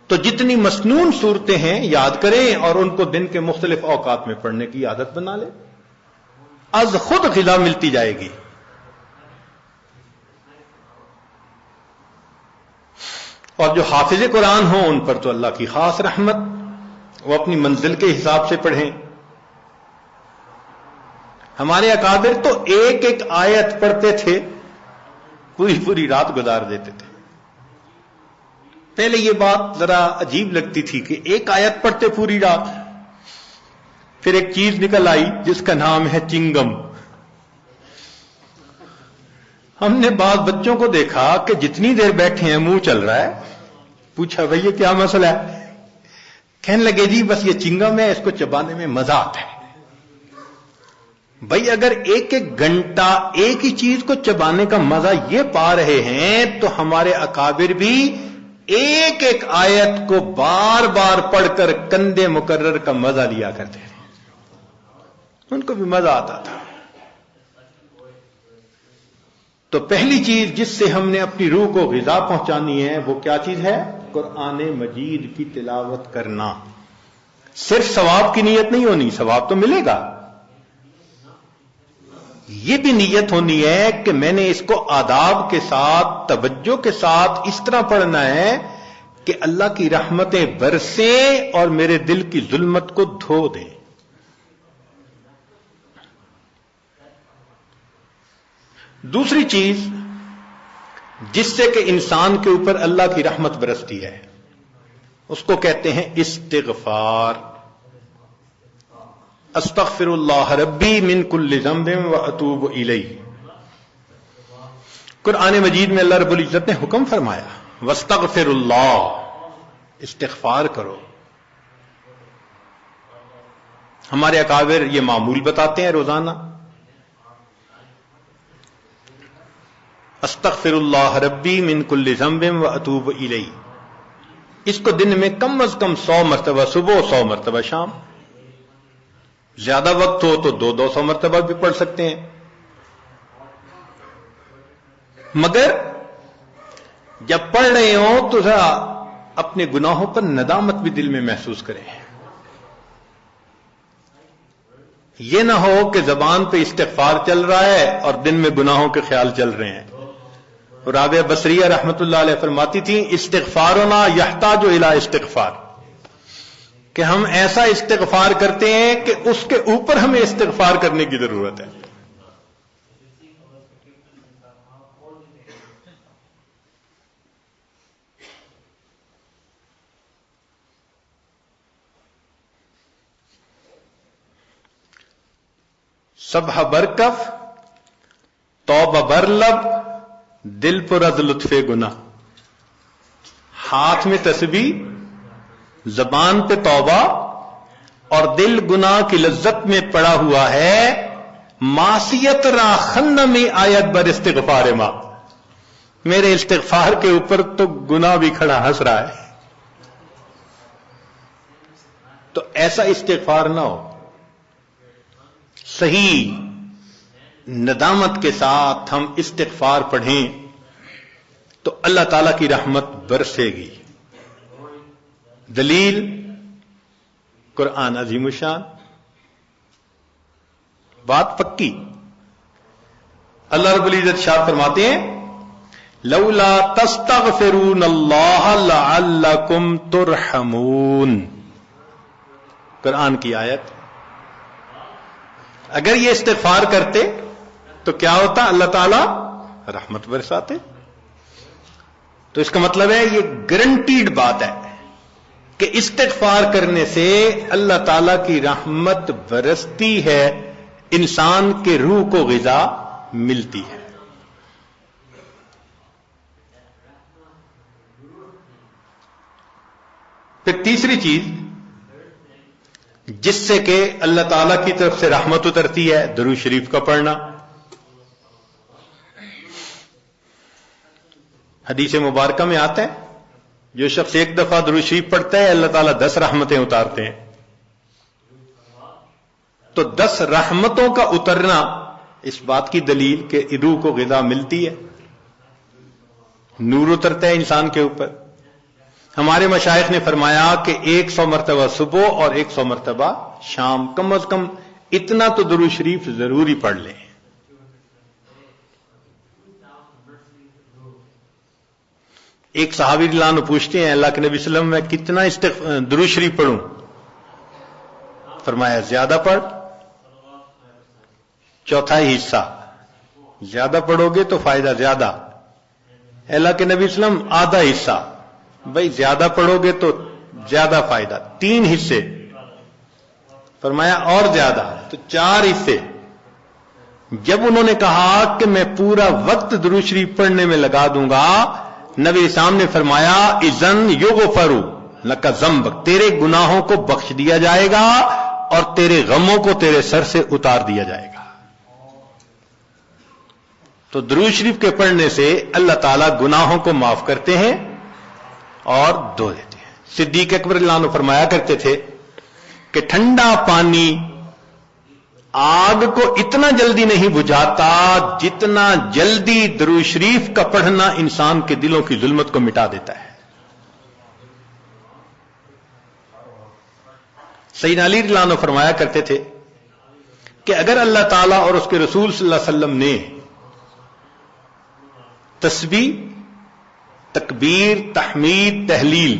تو جتنی مسنون صورتیں ہیں یاد کریں اور ان کو دن کے مختلف اوقات میں پڑھنے کی عادت بنا لیں، از خود غذا ملتی جائے گی. اور جو حافظ قرآن ہوں ان پر تو اللہ کی خاص رحمت، وہ اپنی منزل کے حساب سے پڑھیں. ہمارے اکابر تو ایک ایک آیت پڑھتے تھے، پوری رات گزار دیتے تھے. پہلے یہ بات ذرا عجیب لگتی تھی کہ ایک آیت پڑھتے پوری رات. پھر ایک چیز نکل آئی جس کا نام ہے چنگم. ہم نے بعض بچوں کو دیکھا کہ جتنی دیر بیٹھے ہیں منہ چل رہا ہے. پوچھا بھئی یہ کیا مسئلہ ہے؟ کہنے لگے جی بس یہ چنگم ہے، اس کو چبانے میں مزہ آتا ہے. بھئی اگر ایک ایک گھنٹہ ایک ہی چیز کو چبانے کا مزہ یہ پا رہے ہیں تو ہمارے اکابر بھی ایک ایک آیت کو بار بار پڑھ کر کندے مکرر کا مزہ لیا کرتے تھے. ان کو بھی مزہ آتا تھا. تو پہلی چیز جس سے ہم نے اپنی روح کو غذا پہنچانی ہے وہ کیا چیز ہے؟ قرآن مجید کی تلاوت کرنا. صرف ثواب کی نیت نہیں ہونی، ثواب تو ملے گا، یہ بھی نیت ہونی ہے کہ میں نے اس کو آداب کے ساتھ، توجہ کے ساتھ اس طرح پڑھنا ہے کہ اللہ کی رحمتیں برسیں اور میرے دل کی ظلمت کو دھو دیں. دوسری چیز جس سے کہ انسان کے اوپر اللہ کی رحمت برستی ہے اس کو کہتے ہیں استغفار. استغفر اللہ ربی من کل ذنب واتوب الیہ. قرآن مجید میں اللہ رب العزت نے حکم فرمایا واستغفر اللہ، استغفار کرو. ہمارے اکابر یہ معمول بتاتے ہیں روزانہ، استغفر اللہ ربی من کل ذنب واتوب الیہ. اس کو دن میں کم از کم 100 مرتبہ صبح، 100 مرتبہ شام. زیادہ وقت ہو تو 200 مرتبہ بھی پڑھ سکتے ہیں. مگر جب پڑھ رہے ہوں تو ذرا اپنے گناہوں پر ندامت بھی دل میں محسوس کریں. یہ نہ ہو کہ زبان پہ استغفار چل رہا ہے اور دن میں گناہوں کے خیال چل رہے ہیں. رابعہ بصریہ رحمت اللہ علیہ فرماتی تھیں استغفارنا یحتاج الی استغفار، کہ ہم ایسا استغفار کرتے ہیں کہ اس کے اوپر ہمیں استغفار کرنے کی ضرورت ہے. صبح برکف توبہ برلب دل پر از لطف گناہ. ہاتھ میں تسبیح زبان پہ توبہ اور دل گناہ کی لذت میں پڑا ہوا ہے. معصیت را خن میں آیت بر استغفار ماں. میرے استغفار کے اوپر تو گناہ بھی کھڑا ہنس رہا ہے. تو ایسا استغفار نہ ہو. صحیح ندامت کے ساتھ ہم استغفار پڑھیں تو اللہ تعالی کی رحمت برسے گی. دلیل قرآن عظیم الشان. بات پکی. اللہ رب العزت ارشاد فرماتے ہیں لولا تستغفرون اللہ لعلکم ترحمون. قرآن کی آیت. اگر یہ استغفار کرتے تو کیا ہوتا؟ اللہ تعالیٰ رحمت برساتے. تو اس کا مطلب ہے یہ گارنٹیڈ بات ہے کہ استغفار کرنے سے اللہ تعالیٰ کی رحمت برستی ہے، انسان کے روح کو غذا ملتی ہے. پھر تیسری چیز جس سے کہ اللہ تعالیٰ کی طرف سے رحمت اترتی ہے، درود شریف کا پڑھنا. حدیث مبارکہ میں آتا ہے جو شخص ایک دفعہ درود شریف پڑھتا ہے اللہ تعالیٰ 10 رحمتیں اتارتے ہیں. تو 10 رحمتوں کا اترنا اس بات کی دلیل کہ روح کو غذا ملتی ہے، نور اترتا ہے انسان کے اوپر. ہمارے مشائخ نے فرمایا کہ 100 مرتبہ صبح اور 100 مرتبہ شام، کم از کم اتنا تو درود شریف ضروری پڑھ لیں. ایک صحابی رضی اللہ عنہ پوچھتے ہیں اللہ کے نبی صلی اللہ علیہ وسلم میں کتنا درود شریف پڑھوں؟ فرمایا زیادہ پڑھ، چوتھائی حصہ. زیادہ پڑھو گے تو فائدہ زیادہ. اللہ کے نبی صلی اللہ علیہ وسلم آدھا حصہ. بھائی زیادہ پڑھو گے تو زیادہ فائدہ. 3 حصے. فرمایا اور زیادہ تو 4 حصے. جب انہوں نے کہا کہ میں پورا وقت درود شریف پڑھنے میں لگا دوں گا، نبی اسلام نے فرمایا اذن یغفر لک ذنبک، تیرے گناہوں کو بخش دیا جائے گا اور تیرے غموں کو تیرے سر سے اتار دیا جائے گا. تو درود شریف کے پڑھنے سے اللہ تعالیٰ گناہوں کو معاف کرتے ہیں اور دھو دیتے ہیں. صدیق اکبر رضی اللہ عنہ فرمایا کرتے تھے کہ ٹھنڈا پانی آگ کو اتنا جلدی نہیں بجھاتا جتنا جلدی درود شریف کا پڑھنا انسان کے دلوں کی ظلمت کو مٹا دیتا ہے. سیدنا علی رضی اللہ عنہ فرمایا کرتے تھے کہ اگر اللہ تعالیٰ اور اس کے رسول صلی اللہ علیہ وسلم نے تسبیح، تکبیر، تحمید، تہلیل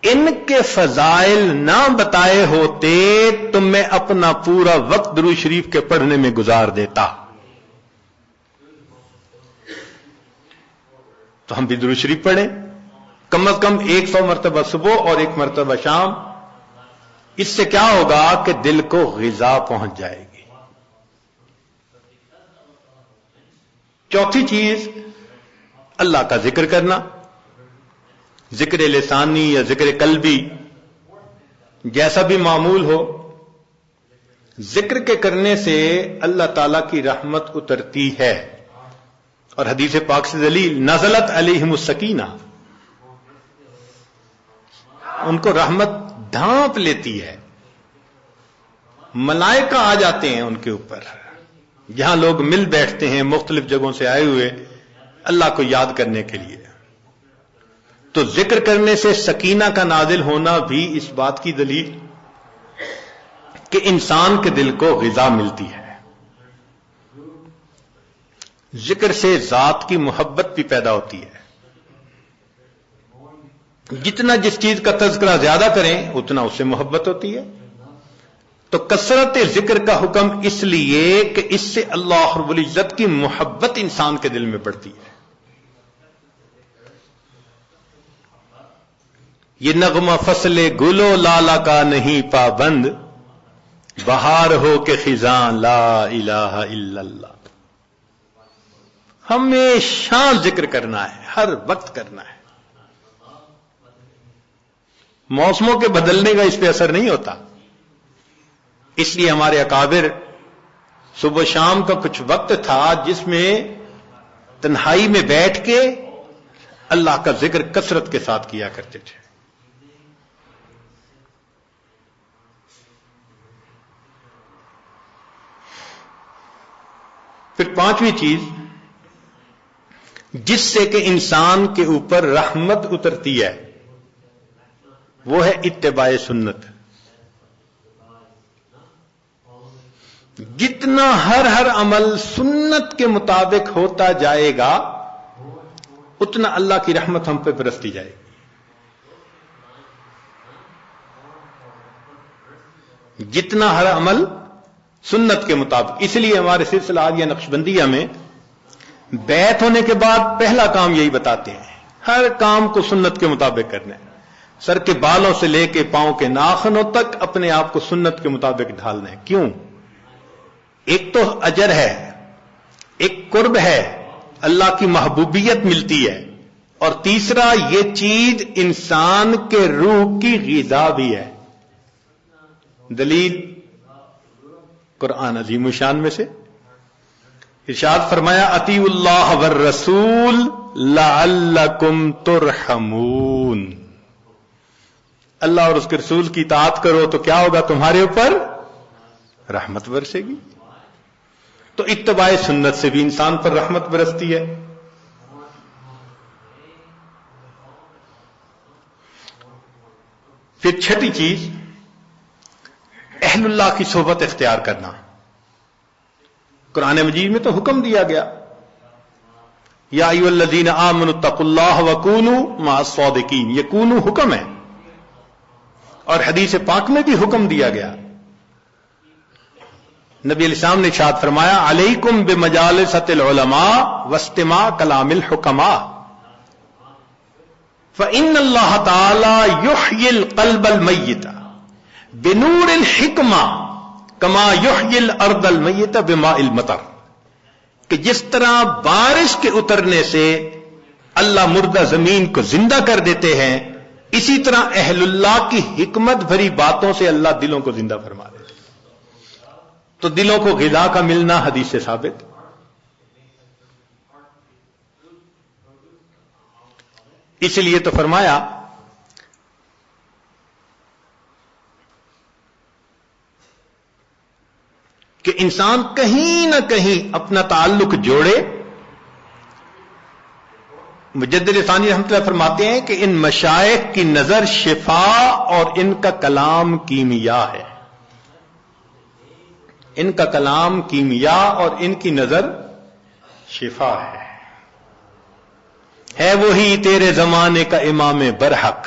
ان کے فضائل نہ بتائے ہوتے تو میں اپنا پورا وقت درود شریف کے پڑھنے میں گزار دیتا. تو ہم بھی درود شریف پڑھیں کم از کم 100 مرتبہ صبح اور 1 مرتبہ شام. اس سے کیا ہوگا کہ دل کو غذا پہنچ جائے گی. چوتھی چیز اللہ کا ذکر کرنا. ذکر لسانی یا ذکر قلبی جیسا بھی معمول ہو، ذکر کے کرنے سے اللہ تعالی کی رحمت اترتی ہے. اور حدیث پاک سے دلیل نزلت علیہم السکینہ، ان کو رحمت ڈھانپ لیتی ہے. ملائکہ آ جاتے ہیں ان کے اوپر. یہاں لوگ مل بیٹھتے ہیں مختلف جگہوں سے آئے ہوئے اللہ کو یاد کرنے کے لیے. تو ذکر کرنے سے سکینہ کا نازل ہونا بھی اس بات کی دلیل کہ انسان کے دل کو غذا ملتی ہے. ذکر سے ذات کی محبت بھی پیدا ہوتی ہے. جتنا جس چیز کا تذکرہ زیادہ کریں اتنا اس سے محبت ہوتی ہے. تو کثرت ذکر کا حکم اس لیے کہ اس سے اللہ رب العزت کی محبت انسان کے دل میں بڑھتی ہے. یہ نغمہ فصل گلو لالا کا نہیں پابند، بہار ہو کے خزاں لا الہ الا اللہ. ہمیشہ ذکر کرنا ہے، ہر وقت کرنا ہے. موسموں کے بدلنے کا اس پہ اثر نہیں ہوتا. اس لیے ہمارے اکابر صبح و شام کا کچھ وقت تھا جس میں تنہائی میں بیٹھ کے اللہ کا ذکر کثرت کے ساتھ کیا کرتے تھے. پھر پانچویں چیز جس سے کہ انسان کے اوپر رحمت اترتی ہے وہ ہے اتباع سنت. جتنا ہر عمل سنت کے مطابق ہوتا جائے گا اتنا اللہ کی رحمت ہم پہ برستی جائے گی. جتنا ہر عمل سنت کے مطابق. اس لیے ہمارے سلسلہ یا نقشبندیہ میں بیعت ہونے کے بعد پہلا کام یہی بتاتے ہیں، ہر کام کو سنت کے مطابق کرنا ہے. سر کے بالوں سے لے کے پاؤں کے ناخنوں تک اپنے آپ کو سنت کے مطابق ڈھالنا ہے. کیوں؟ ایک تو اجر ہے، ایک قرب ہے، اللہ کی محبوبیت ملتی ہے، اور تیسرا یہ چیز انسان کے روح کی غذا بھی ہے. دلیل قرآن عظیم الشان میں سے ارشاد فرمایا اطیعوا اللہ والرسول لعلکم ترحمون. اللہ اور اس کے رسول کی اطاعت کرو تو کیا ہوگا؟ تمہارے اوپر رحمت برسے گی. تو اتباع سنت سے بھی انسان پر رحمت برستی ہے. پھر چھٹی چیز اہل اللہ کی صحبت اختیار کرنا. قرآن مجید میں تو حکم دیا گیا یا ایھا الذین آمنوا اتقوا اللہ وکونوا مع الصادقین. یہ کونوا حکم ہے، اور حدیث پاک میں بھی حکم دیا گیا. نبی علیہ السلام نے ارشاد فرمایا علیکم بمجالسۃ العلماء واستماع کلام الحکماء فإن اللہ تعالی یحیی القلب المیت بنور الحکمہ کما یحیی الارض المیت بماء المطر. کہ جس طرح بارش کے اترنے سے اللہ مردہ زمین کو زندہ کر دیتے ہیں، اسی طرح اہل اللہ کی حکمت بھری باتوں سے اللہ دلوں کو زندہ فرما دیتے. تو دلوں کو غذا کا ملنا حدیث سے ثابت. اس لیے تو فرمایا کہ انسان کہیں نہ کہیں اپنا تعلق جوڑے. مجدد ثانی رحمۃ اللہ فرماتے ہیں کہ ان مشائخ کی نظر شفا اور ان کا کلام کیمیا ہے. ان کا کلام کیمیا اور ان کی نظر شفا ہے. ہے وہی تیرے زمانے کا امام برحق،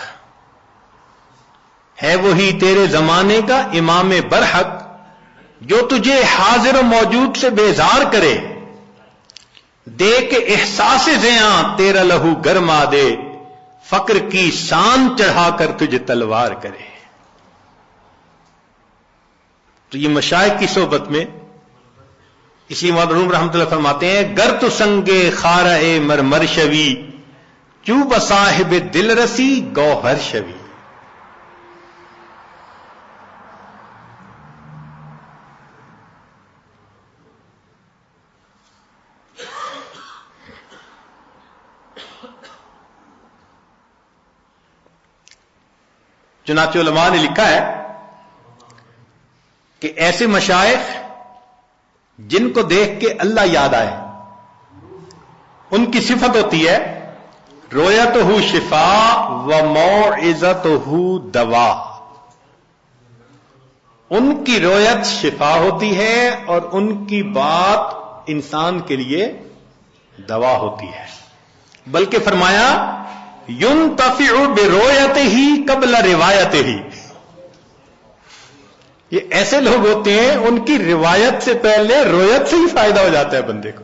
ہے وہی تیرے زمانے کا امام برحق جو تجھے حاضر و موجود سے بیزار کرے، دے کے احساس زیاں تیرا لہو گرما دے، فقر کی شان چڑھا کر تجھے تلوار کرے. تو یہ مشائخ کی صحبت میں اسی مرحوم رحمۃ اللہ فرماتے ہیں گر تو سنگے خارہ مرمر شوی چوب صاحب دل رسی گوہر شوی. چنانچہ علماء نے لکھا ہے کہ ایسے مشائخ جن کو دیکھ کے اللہ یاد آئے، ان کی صفت ہوتی ہے رویتہ شفا و موعظتہ دوا. ان کی رویت شفا ہوتی ہے اور ان کی بات انسان کے لیے دوا ہوتی ہے. بلکہ فرمایا ينتفع برؤيته قبل روایته. یہ ایسے لوگ ہوتے ہیں ان کی روایت سے پہلے رویت سے ہی فائدہ ہو جاتا ہے بندے کو.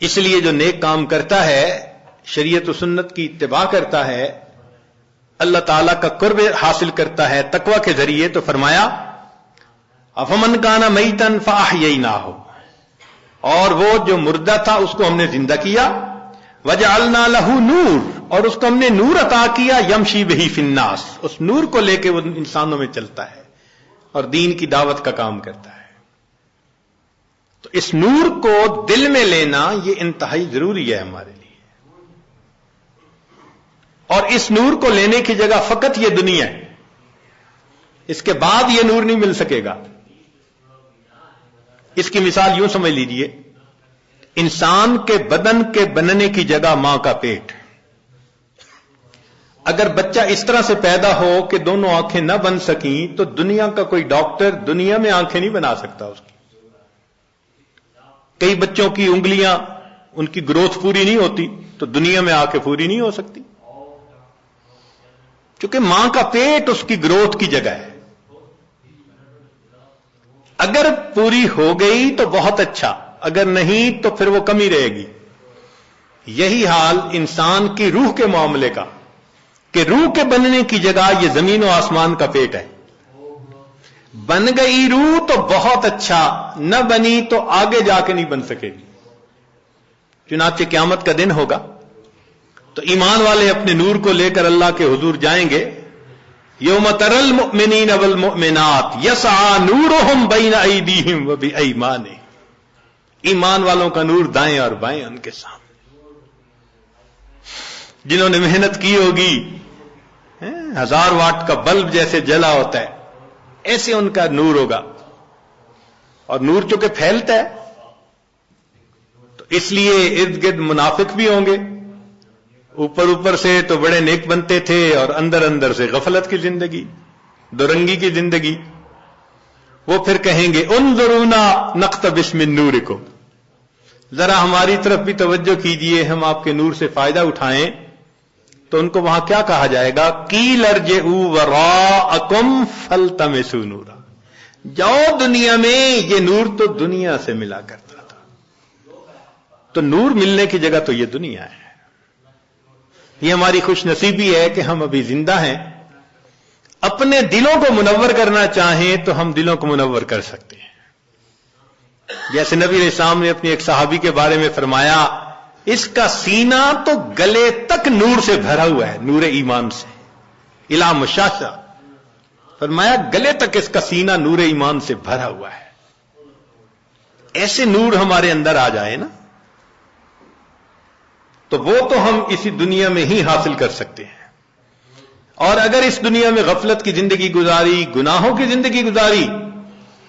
اس لیے جو نیک کام کرتا ہے، شریعت و سنت کی اتباع کرتا ہے، اللہ تعالیٰ کا قرب حاصل کرتا ہے تقوی کے ذریعے، تو فرمایا افمن کان میتن فاحییناہ، اور وہ جو مردہ تھا اس کو ہم نے زندہ کیا، وجعلنا لہ نور، اور اس کو ہم نے نور عطا کیا، یمشی بہ فی الناس، اس نور کو لے کے وہ انسانوں میں چلتا ہے اور دین کی دعوت کا کام کرتا ہے۔ تو اس نور کو دل میں لینا یہ انتہائی ضروری ہے ہمارے لیے، اور اس نور کو لینے کی جگہ فقط یہ دنیا ہے، اس کے بعد یہ نور نہیں مل سکے گا۔ اس کی مثال یوں سمجھ لیجئے، انسان کے بدن کے بننے کی جگہ ماں کا پیٹ، اگر بچہ اس طرح سے پیدا ہو کہ دونوں آنکھیں نہ بن سکیں تو دنیا کا کوئی ڈاکٹر دنیا میں آنکھیں نہیں بنا سکتا اس کی۔ کئی بچوں کی انگلیاں، ان کی گروتھ پوری نہیں ہوتی تو دنیا میں آ کے پوری نہیں ہو سکتی، کیونکہ ماں کا پیٹ اس کی گروتھ کی جگہ ہے۔ اگر پوری ہو گئی تو بہت اچھا، اگر نہیں تو پھر وہ کمی رہے گی۔ یہی حال انسان کی روح کے معاملے کا، کہ روح کے بننے کی جگہ یہ زمین و آسمان کا پیٹ ہے۔ بن گئی روح تو بہت اچھا، نہ بنی تو آگے جا کے نہیں بن سکے گی۔ چنانچہ قیامت کا دن ہوگا تو ایمان والے اپنے نور کو لے کر اللہ کے حضور جائیں گے۔ یوم تری المؤمنین والمؤمنات یسعی نورہم بین ایدیہم وبایمانہم، ایمان والوں کا نور دائیں اور بائیں ان کے سامنے، جنہوں نے محنت کی ہوگی، 1000 واٹ کا بلب جیسے جلا ہوتا ہے ایسے ان کا نور ہوگا، اور نور چونکہ پھیلتا ہے تو اس لیے ارد گرد منافق بھی ہوں گے، اوپر سے تو بڑے نیک بنتے تھے اور اندر سے غفلت کی زندگی، دورنگی کی زندگی۔ وہ پھر کہیں گے انظرونا نقتبس من نورکم، ذرا ہماری طرف بھی توجہ کیجئے، ہم آپ کے نور سے فائدہ اٹھائیں۔ تو ان کو وہاں کیا کہا جائے گا؟ قیل ارجعوا وراءکم فالتمسوا نورا، جاؤ دنیا میں، یہ نور تو دنیا سے ملا کرتا تھا۔ تو نور ملنے کی جگہ تو یہ دنیا ہے۔ یہ ہماری خوش نصیبی ہے کہ ہم ابھی زندہ ہیں، اپنے دلوں کو منور کرنا چاہیں تو ہم دلوں کو منور کر سکتے ہیں۔ جیسے نبی علیہ السلام نے اپنی ایک صحابی کے بارے میں فرمایا، اس کا سینہ تو گلے تک نور سے بھرا ہوا ہے، نور ایمان سے، الی مشاشہ، فرمایا گلے تک اس کا سینہ نور ایمان سے بھرا ہوا ہے۔ ایسے نور ہمارے اندر آ جائے نا تو وہ تو ہم اسی دنیا میں ہی حاصل کر سکتے ہیں۔ اور اگر اس دنیا میں غفلت کی زندگی گزاری، گناہوں کی زندگی گزاری،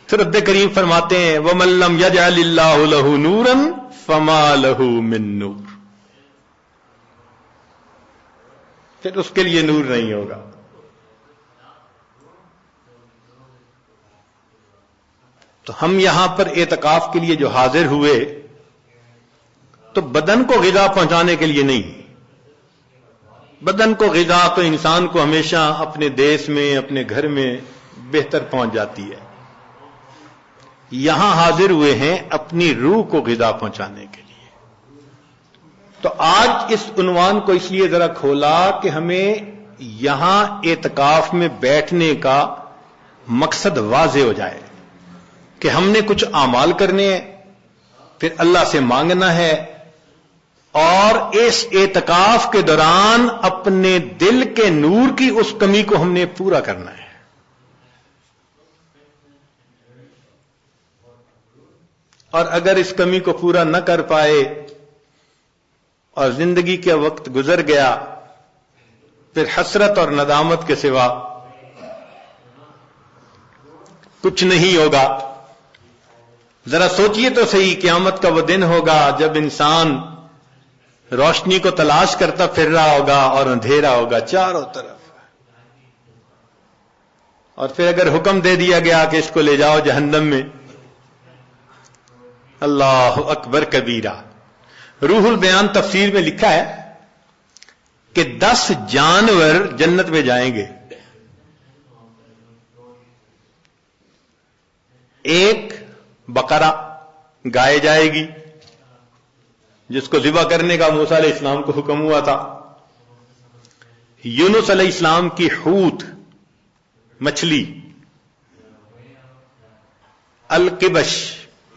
تو رب کریم فرماتے ہیں وَمَن لَّمْ يَجْعَلِ اللَّهُ لَهُ نُورًا فَمَا لَهُ مِن نُور، پھر اس کے لیے نور نہیں ہوگا۔ تو ہم یہاں پر اعتکاف کے لیے جو حاضر ہوئے تو بدن کو غذا پہنچانے کے لیے نہیں، بدن کو غذا تو انسان کو ہمیشہ اپنے دیس میں، اپنے گھر میں بہتر پہنچ جاتی ہے۔ یہاں حاضر ہوئے ہیں اپنی روح کو غذا پہنچانے کے لیے۔ تو آج اس عنوان کو اس لیے ذرا کھولا کہ ہمیں یہاں اعتکاف میں بیٹھنے کا مقصد واضح ہو جائے کہ ہم نے کچھ اعمال کرنے ہیں، پھر اللہ سے مانگنا ہے، اور اس اعتکاف کے دوران اپنے دل کے نور کی اس کمی کو ہم نے پورا کرنا ہے۔ اور اگر اس کمی کو پورا نہ کر پائے اور زندگی کا وقت گزر گیا، پھر حسرت اور ندامت کے سوا کچھ نہیں ہوگا۔ ذرا سوچئے تو صحیح، قیامت کا وہ دن ہوگا جب انسان روشنی کو تلاش کرتا پھر رہا ہوگا اور اندھیرا ہوگا چاروں طرف، اور پھر اگر حکم دے دیا گیا کہ اس کو لے جاؤ جہنم میں، اللہ اکبر کبیرہ۔ روح البیان تفسیر میں لکھا ہے کہ 10 جانور جنت میں جائیں گے، ایک بقرہ گائے جائے گی، جس کو ذبح کرنے کا موسیٰ علیہ السلام کو حکم ہوا تھا، یونس علیہ السلام کی حوت مچھلی، القبش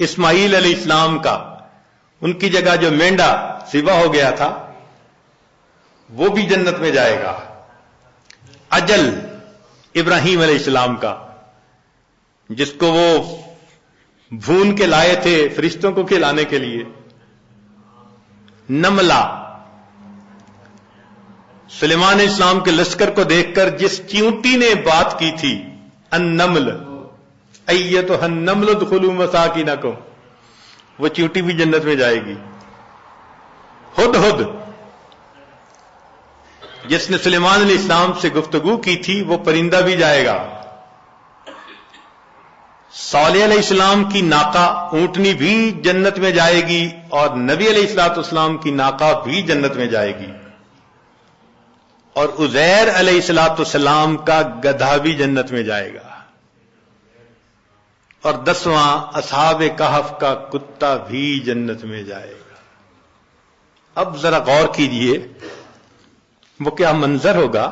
اسماعیل علیہ السلام کا، ان کی جگہ جو مینڈا ذبح ہو گیا تھا وہ بھی جنت میں جائے گا، اجل ابراہیم علیہ السلام کا جس کو وہ بھون کے لائے تھے فرشتوں کو کھلانے کے لیے، نملہ سلیمان علیہ السلام کے لشکر کو دیکھ کر جس چیونٹی نے بات کی تھی، النمل ایتھا النمل ادخلوا مساکنکم، وہ چیونٹی بھی جنت میں جائے گی، ہدہد جس نے سلیمان علیہ السلام سے گفتگو کی تھی وہ پرندہ بھی جائے گا، صالح علیہ السلام کی ناقہ اونٹنی بھی جنت میں جائے گی، اور نبی علیہ السلام کی ناقہ بھی جنت میں جائے گی، اور عزیر علیہ السلام کا گدھا بھی جنت میں جائے گا، اور 10واں اصحاب کہف کا کتا بھی جنت میں جائے گا۔ اب ذرا غور کیجئے وہ کیا منظر ہوگا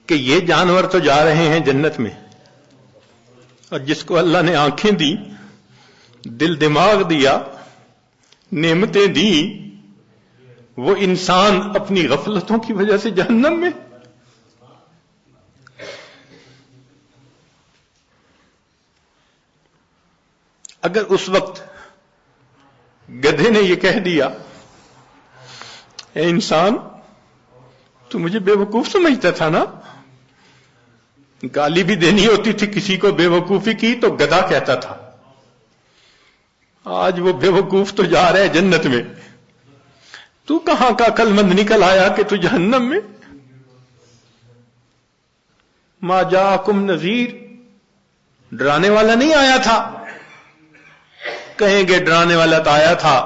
کہ یہ جانور تو جا رہے ہیں جنت میں، اور جس کو اللہ نے آنکھیں دی، دل دماغ دیا، نعمتیں دی، وہ انسان اپنی غفلتوں کی وجہ سے جہنم میں۔ اگر اس وقت گدھے نے یہ کہہ دیا، اے انسان تو مجھے بے وقوف سمجھتا تھا نا، گالی بھی دینی ہوتی تھی کسی کو بے وقوفی کی تو گدھا کہتا تھا، آج وہ بے وقوف تو جا رہا ہے جنت میں، تو کہاں کا عقل مند نکل آیا کہ تو جہنم میں۔ ما جاءکم نذیر، ڈرانے والا نہیں آیا تھا، کہیں گے ڈرانے والا تو آیا تھا،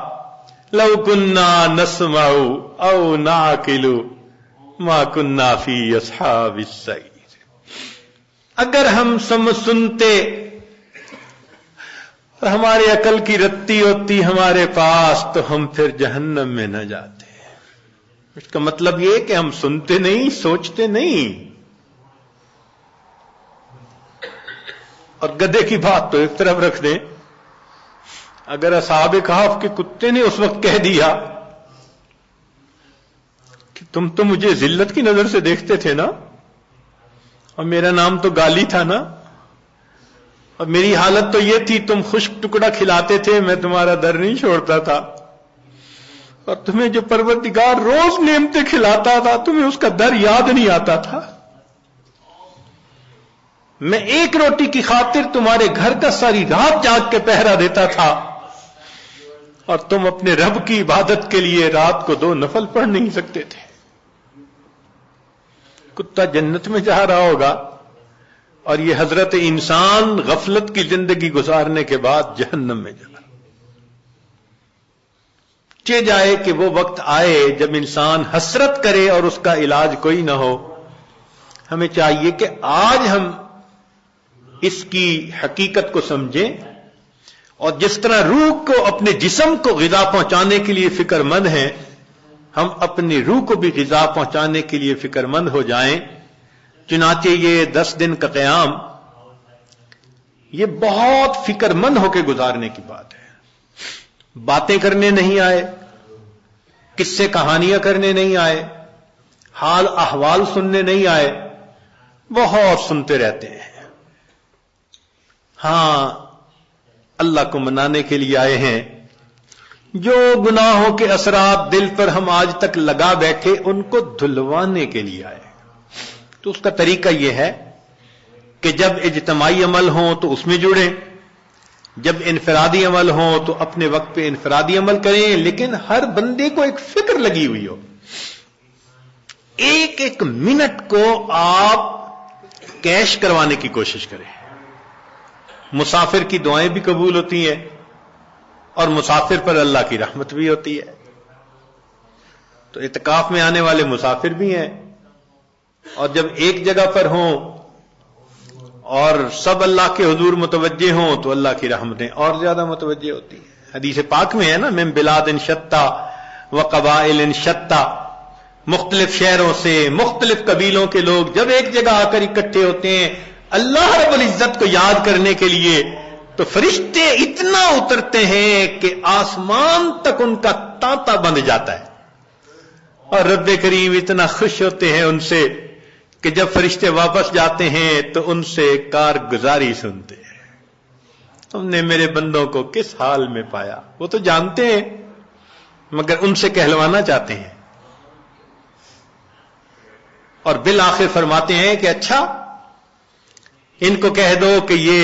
لو کننا نسمع او نعقل ما کننا فی اصحاب السعیر، اگر ہم سنتے اور ہماری عقل کی رتی ہوتی ہمارے پاس تو ہم پھر جہنم میں نہ جاتے۔ اس کا مطلب یہ کہ ہم سنتے نہیں، سوچتے نہیں۔ اور گدھے کی بات تو ایک طرف رکھ دیں، اگر اصحاب کہف کے کتے نے اس وقت کہہ دیا کہ تم تو مجھے ذلت کی نظر سے دیکھتے تھے نا، اور میرا نام تو گالی تھا نا، اور میری حالت تو یہ تھی تم خشک ٹکڑا کھلاتے تھے، میں تمہارا در نہیں چھوڑتا تھا، اور تمہیں جو پروردگار روز نعمتیں کھلاتا تھا تمہیں اس کا در یاد نہیں آتا تھا، میں ایک روٹی کی خاطر تمہارے گھر کا ساری رات جاگ کے پہرا دیتا تھا، اور تم اپنے رب کی عبادت کے لیے رات کو 2 نفل پڑھ نہیں سکتے تھے۔ کتا جنت میں جا رہا ہوگا، اور یہ حضرت انسان غفلت کی زندگی گزارنے کے بعد جہنم میں جا رہا۔ چہ جائے کہ وہ وقت آئے جب انسان حسرت کرے اور اس کا علاج کوئی نہ ہو۔ ہمیں چاہیے کہ آج ہم اس کی حقیقت کو سمجھیں، اور جس طرح روح کو اپنے جسم کو غذا پہنچانے کے لیے فکر مند ہیں، ہم اپنی روح کو بھی غذا پہنچانے کے لیے فکر مند ہو جائیں۔ چنانچہ یہ 10 دن کا قیام یہ بہت فکر مند ہو کے گزارنے کی بات ہے۔ باتیں کرنے نہیں آئے، قصے کہانیاں کرنے نہیں آئے، حال احوال سننے نہیں آئے، بہت سنتے رہتے ہیں۔ ہاں، اللہ کو منانے کے لیے آئے ہیں۔ جو گناہوں کے اثرات دل پر ہم آج تک لگا بیٹھے ان کو دھلوانے کے لیے آئے۔ تو اس کا طریقہ یہ ہے کہ جب اجتماعی عمل ہوں تو اس میں جڑیں، جب انفرادی عمل ہوں تو اپنے وقت پہ انفرادی عمل کریں، لیکن ہر بندے کو ایک فکر لگی ہوئی ہو، ایک ایک منٹ کو آپ کیش کروانے کی کوشش کریں۔ مسافر کی دعائیں بھی قبول ہوتی ہیں، اور مسافر پر اللہ کی رحمت بھی ہوتی ہے۔ تو اعتکاف میں آنے والے مسافر بھی ہیں، اور جب ایک جگہ پر ہوں اور سب اللہ کے حضور متوجہ ہوں تو اللہ کی رحمتیں اور زیادہ متوجہ ہوتی ہیں۔ حدیث پاک میں ہے نا، من بلاد شتّا و قبائل شتّا، مختلف شہروں سے مختلف قبیلوں کے لوگ جب ایک جگہ آ کر اکٹھے ہوتے ہیں اللہ رب العزت کو یاد کرنے کے لیے، تو فرشتے اتنا اترتے ہیں کہ آسمان تک ان کا تانتا بند جاتا ہے، اور رب کریم اتنا خوش ہوتے ہیں ان سے کہ جب فرشتے واپس جاتے ہیں تو ان سے کارگزاری سنتے ہیں، تم نے میرے بندوں کو کس حال میں پایا. وہ تو جانتے ہیں مگر ان سے کہلوانا چاہتے ہیں، اور بالآخر فرماتے ہیں کہ اچھا ان کو کہہ دو کہ یہ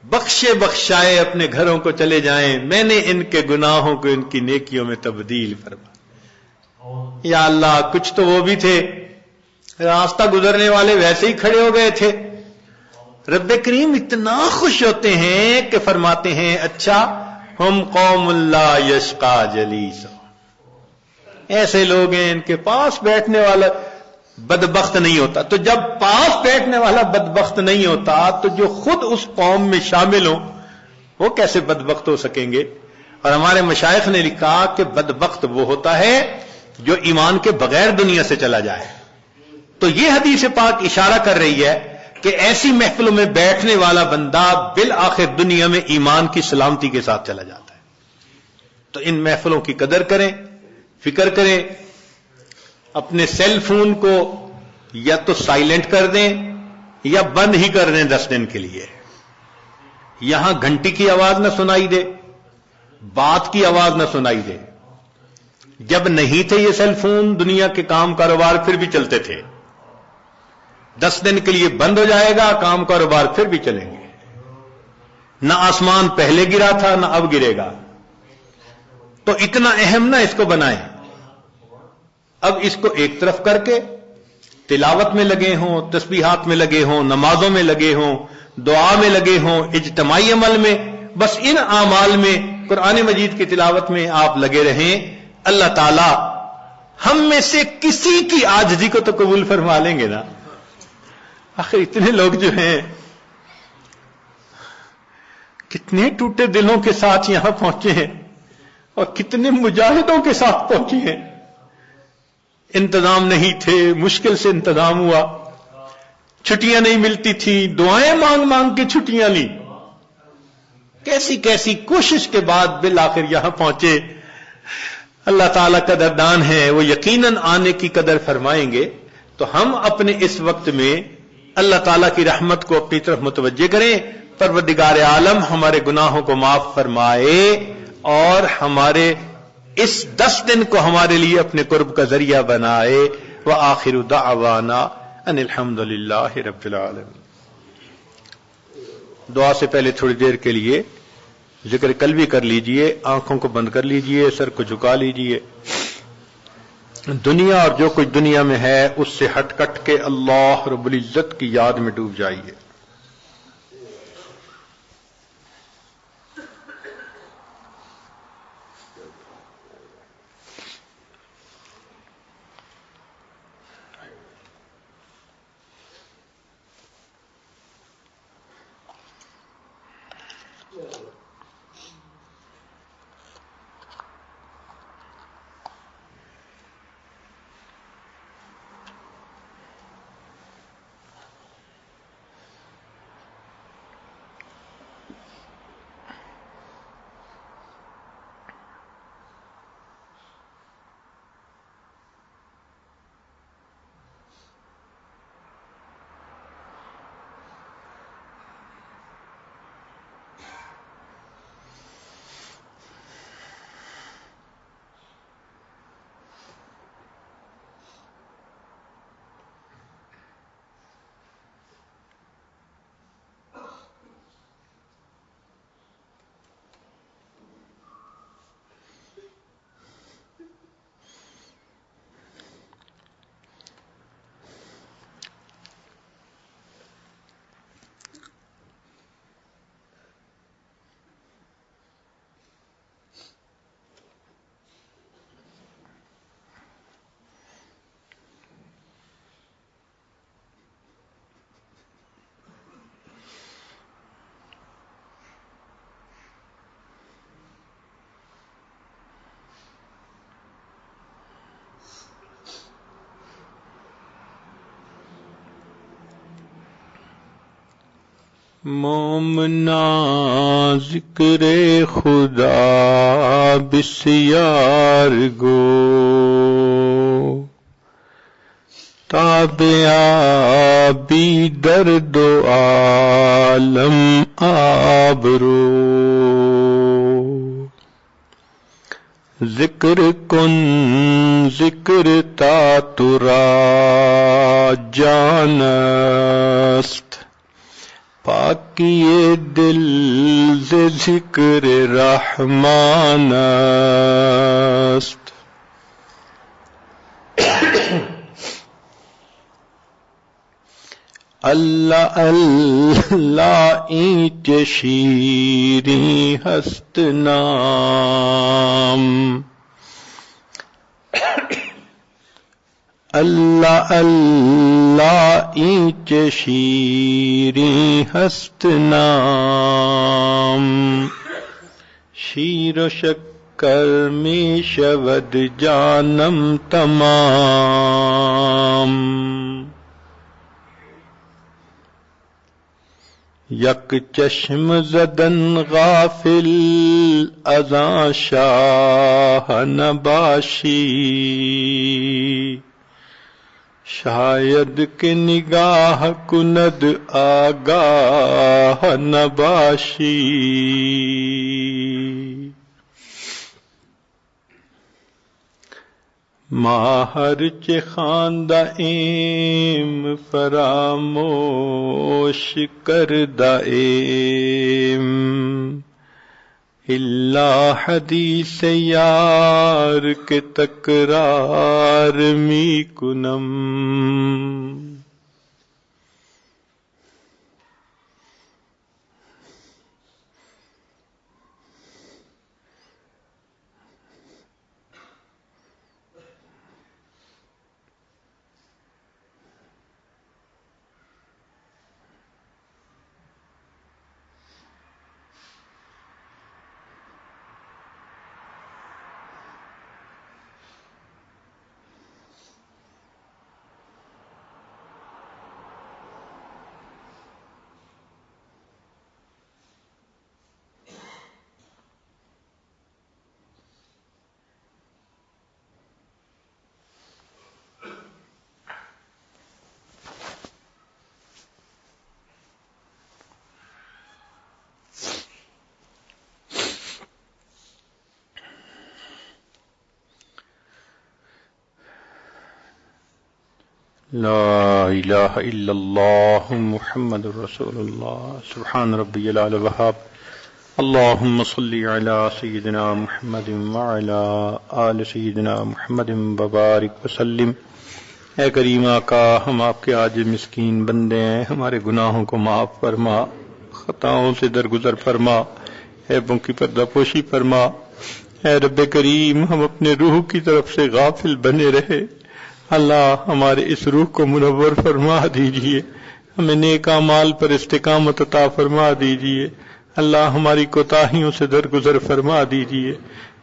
بخشے بخشائے اپنے گھروں کو چلے جائیں، میں نے ان کے گناہوں کو ان کی نیکیوں میں تبدیل فرما. یا اللہ کچھ تو وہ بھی تھے راستہ گزرنے والے ویسے ہی کھڑے ہو گئے تھے. رب کریم اتنا خوش ہوتے ہیں کہ فرماتے ہیں اچھا ہم قوم لا یشقا جلیس، ایسے لوگ ہیں ان کے پاس بیٹھنے والا بدبخت نہیں ہوتا. تو جب پاس بیٹھنے والا بدبخت نہیں ہوتا تو جو خود اس قوم میں شامل ہوں وہ کیسے بدبخت ہو سکیں گے. اور ہمارے مشائخ نے لکھا کہ بدبخت وہ ہوتا ہے جو ایمان کے بغیر دنیا سے چلا جائے. تو یہ حدیث پاک اشارہ کر رہی ہے کہ ایسی محفلوں میں بیٹھنے والا بندہ بالآخر دنیا میں ایمان کی سلامتی کے ساتھ چلا جاتا ہے. تو ان محفلوں کی قدر کریں، فکر کریں، اپنے سیل فون کو یا تو سائلنٹ کر دیں یا بند ہی کر دیں 10 دن کے لیے. یہاں گھنٹی کی آواز نہ سنائی دے، بات کی آواز نہ سنائی دے. جب نہیں تھے یہ سیل فون دنیا کے کام کاروبار پھر بھی چلتے تھے، 10 دن کے لیے بند ہو جائے گا، کام کاروبار پھر بھی چلیں گے. نہ آسمان پہلے گرا تھا نہ اب گرے گا. تو اتنا اہم نہ اس کو بنائیں. اب اس کو ایک طرف کر کے تلاوت میں لگے ہوں، تسبیحات میں لگے ہوں، نمازوں میں لگے ہوں، دعا میں لگے ہوں، اجتماعی عمل میں، بس ان اعمال میں قرآن مجید کی تلاوت میں آپ لگے رہیں. اللہ تعالی ہم میں سے کسی کی عاجزی کو تو قبول فرما لیں گے نا. آخر اتنے لوگ جو ہیں کتنے ٹوٹے دلوں کے ساتھ یہاں پہنچے ہیں اور کتنے مجاہدوں کے ساتھ پہنچے ہیں. انتظام نہیں تھے، مشکل سے انتظام ہوا، چھٹیاں نہیں ملتی تھی، دعائیں مانگ مانگ کے چھٹیاں لی، کیسی کیسی کوشش کے بعد بالآخر یہاں پہنچے. اللہ تعالیٰ قدردان ہے، وہ یقیناً آنے کی قدر فرمائیں گے. تو ہم اپنے اس وقت میں اللہ تعالیٰ کی رحمت کو اپنی طرف متوجہ کریں. پروردگار عالم ہمارے گناہوں کو معاف فرمائے اور ہمارے اس 10 دن کو ہمارے لیے اپنے قرب کا ذریعہ بنائے. وآخر دعوانا ان الحمد للہ رب العالمین. دعا سے پہلے تھوڑی دیر کے لیے ذکر قلبی کر لیجئے، آنکھوں کو بند کر لیجئے، سر کو جھکا لیجئے. دنیا اور جو کچھ دنیا میں ہے اس سے ہٹ کٹ کے اللہ رب العزت کی یاد میں ڈوب جائیے. مومنا ذکر خدا بسیار گو تابعہ بی درد و عالم آبرو ذکر کن ذکر تا ترا جانست پاکی دل ز ذکر رحمان است اللہ اللہ اینچ شیریں ہست نام اللہ اللہ اینچ شیریں ہست نام شیر و شکر میں شود جانم تمام یک چشم زدن غافل ازاں شاہ نباشی شاید کہ نگاہ کند آگاہ نباشی ماہر چے خواندہ ایم فراموش کردہ ایم اللہ حدیث یار کے تکرار می کنم لا الہ الا اللہ محمد رسول اللہ سبحان ربی العلی الوہاب اللہم صلی علی سیدنا محمد وعلی آل سیدنا محمد وبارک وسلم۔ اے کریم آقا، ہم آپ کے عاجز مسکین بندے ہیں، ہمارے گناہوں کو معاف فرما، خطاؤں سے درگزر فرما، عیبوں کی پردہ پوشی فرما۔ اے رب کریم، ہم اپنے روح کی طرف سے غافل بنے رہے، اللہ ہمارے اس روح کو منور فرما دیجئے، ہمیں نیک اعمال پر استقامت عطا فرما دیجئے، اللہ ہماری کوتاہیوں سے درگزر فرما دیجئے۔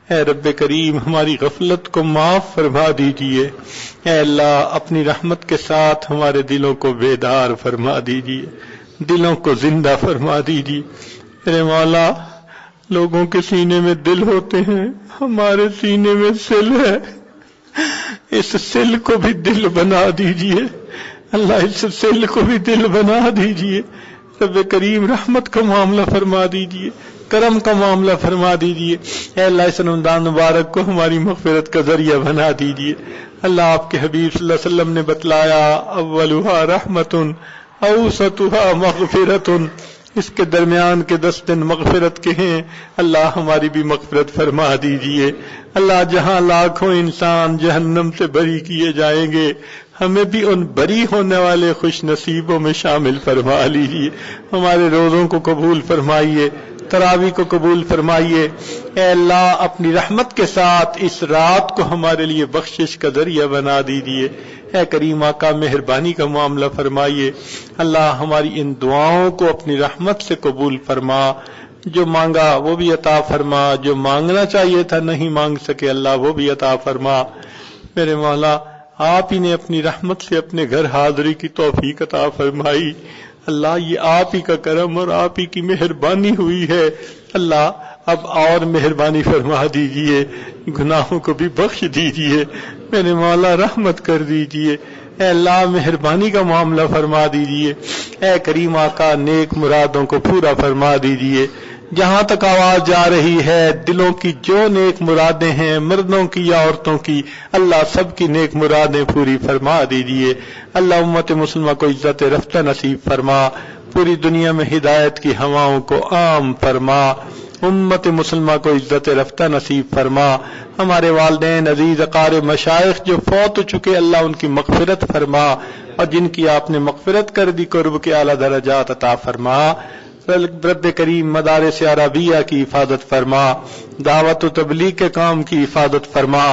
اے رب کریم، ہماری غفلت کو معاف فرما دیجئے۔ اے اللہ، اپنی رحمت کے ساتھ ہمارے دلوں کو بیدار فرما دیجئے، دلوں کو زندہ فرما دیجئے۔ میرے مولا، لوگوں کے سینے میں دل ہوتے ہیں، ہمارے سینے میں سل ہے، اس سل کو بھی دل بنا دیجئے، اللہ اس سل کو بھی دل بنا دیجئے۔ رب کریم، رحمت کا معاملہ فرما دیجئے، کرم کا معاملہ فرما دیجئے۔ اے اللہ، اس رمضان مبارک کو ہماری مغفرت کا ذریعہ بنا دیجئے۔ اللہ، آپ کے حبیب صلی اللہ علیہ وسلم نے بتلایا، اولھا رحمت اوسطھا مغفرت، اس کے درمیان کے 10 دن مغفرت کے ہیں، اللہ ہماری بھی مغفرت فرما دیجئے۔ اللہ، جہاں لاکھوں انسان جہنم سے بری کیے جائیں گے، ہمیں بھی ان بری ہونے والے خوش نصیبوں میں شامل فرما لیجئے۔ ہمارے روزوں کو قبول فرمائیے، تراویح کو قبول فرمائیے۔ اے اللہ، اپنی رحمت کے ساتھ اس رات کو ہمارے لیے بخشش کا ذریعہ بنا دیجئے۔ اے کریم آقا، مہربانی کا معاملہ فرمائیے۔ اللہ، ہماری ان دعاؤں کو اپنی رحمت سے قبول فرما، جو مانگا وہ بھی عطا فرما، جو مانگنا چاہیے تھا نہیں مانگ سکے اللہ وہ بھی عطا فرما۔ میرے مولا، آپ ہی نے اپنی رحمت سے اپنے گھر حاضری کی توفیق عطا فرمائی۔ اللہ یہ آپ ہی کا کرم اور آپ ہی کی مہربانی ہوئی ہے، اللہ اب اور مہربانی فرما دیجئے، گناہوں کو بھی بخش دیجئے، میرے مولا رحمت کر دیجئے، اے اللہ مہربانی کا معاملہ فرما دیجئے، اے کریم آقا نیک مرادوں کو پورا فرما دیجئے، جہاں تک آواز جا رہی ہے دلوں کی جو نیک مرادیں ہیں مردوں کی یا عورتوں کی، اللہ سب کی نیک مرادیں پوری فرما دیجئے، اللہ امت مسلمہ کو عزت رفتہ نصیب فرما، پوری دنیا میں ہدایت کی ہواؤں کو عام فرما، امت مسلمہ کو عزت رفتہ نصیب فرما، ہمارے والدین عزیز اقارب مشائخ جو فوت ہو چکے اللہ ان کی مغفرت فرما، اور جن کی آپ نے مغفرت کر دی قرب کے اعلیٰ درجات عطا فرما، رب کریم مدارس عربیہ کی حفاظت فرما، دعوت و تبلیغ کے کام کی حفاظت فرما،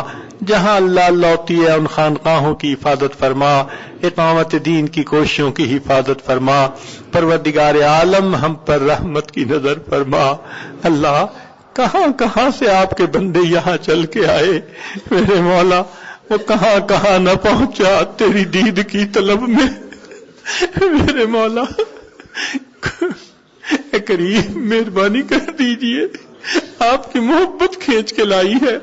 جہاں اللہ اللہ ہوتی ہے ان خانقاہوں کی حفاظت فرما، اقامت دین کی کوششوں کی حفاظت فرما، پروردگار عالم ہم پر رحمت کی نظر فرما، اللہ کہاں کہاں سے آپ کے بندے یہاں چل کے آئے، میرے مولا وہ کہاں کہاں نہ پہنچا تیری دید کی طلب میں، میرے مولا اے کریم مہربانی کر دیجئے، آپ کی محبت کھینچ کے لائی ہے،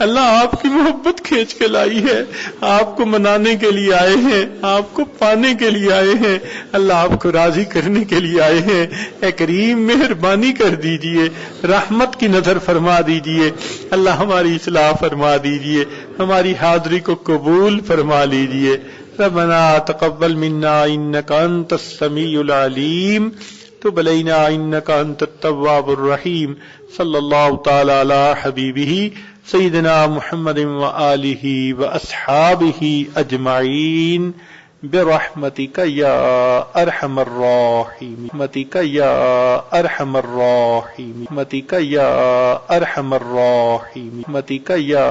اللہ آپ کی محبت کھینچ کے لائی ہے، آپ کو منانے کے لیے آئے ہیں، آپ کو پانے کے لیے آئے ہیں، اللہ آپ کو راضی کرنے کے لیے آئے ہیں، اے کریم مہربانی کر دیجئے، رحمت کی نظر فرما دیجئے، اللہ ہماری اصلاح فرما دیجئے، ہماری حاضری کو قبول فرما لیجئے، ربنا تقبل منا انک انت السمیع العلیم تب علینا انک انت التواب الرحیم، صلی اللہ تعالی علی حبیبہ سیدنا محمد وآلہ واصحابہ اجمعین برحمتک یا ارحم الراحمین، برحمتک یا ارحم الراحمین، برحمتک یا ارحم الراحمین، برحمتک یا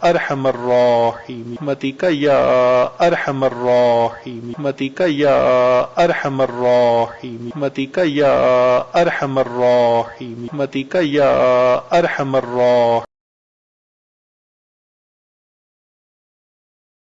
ارحم الراحمین، برحمتک یا ارحم الراحمین، برحمتک یا ارحم الراحمین، برحمتک یا ارحم الراحمین، برحمتک یا ارحم الراحمین۔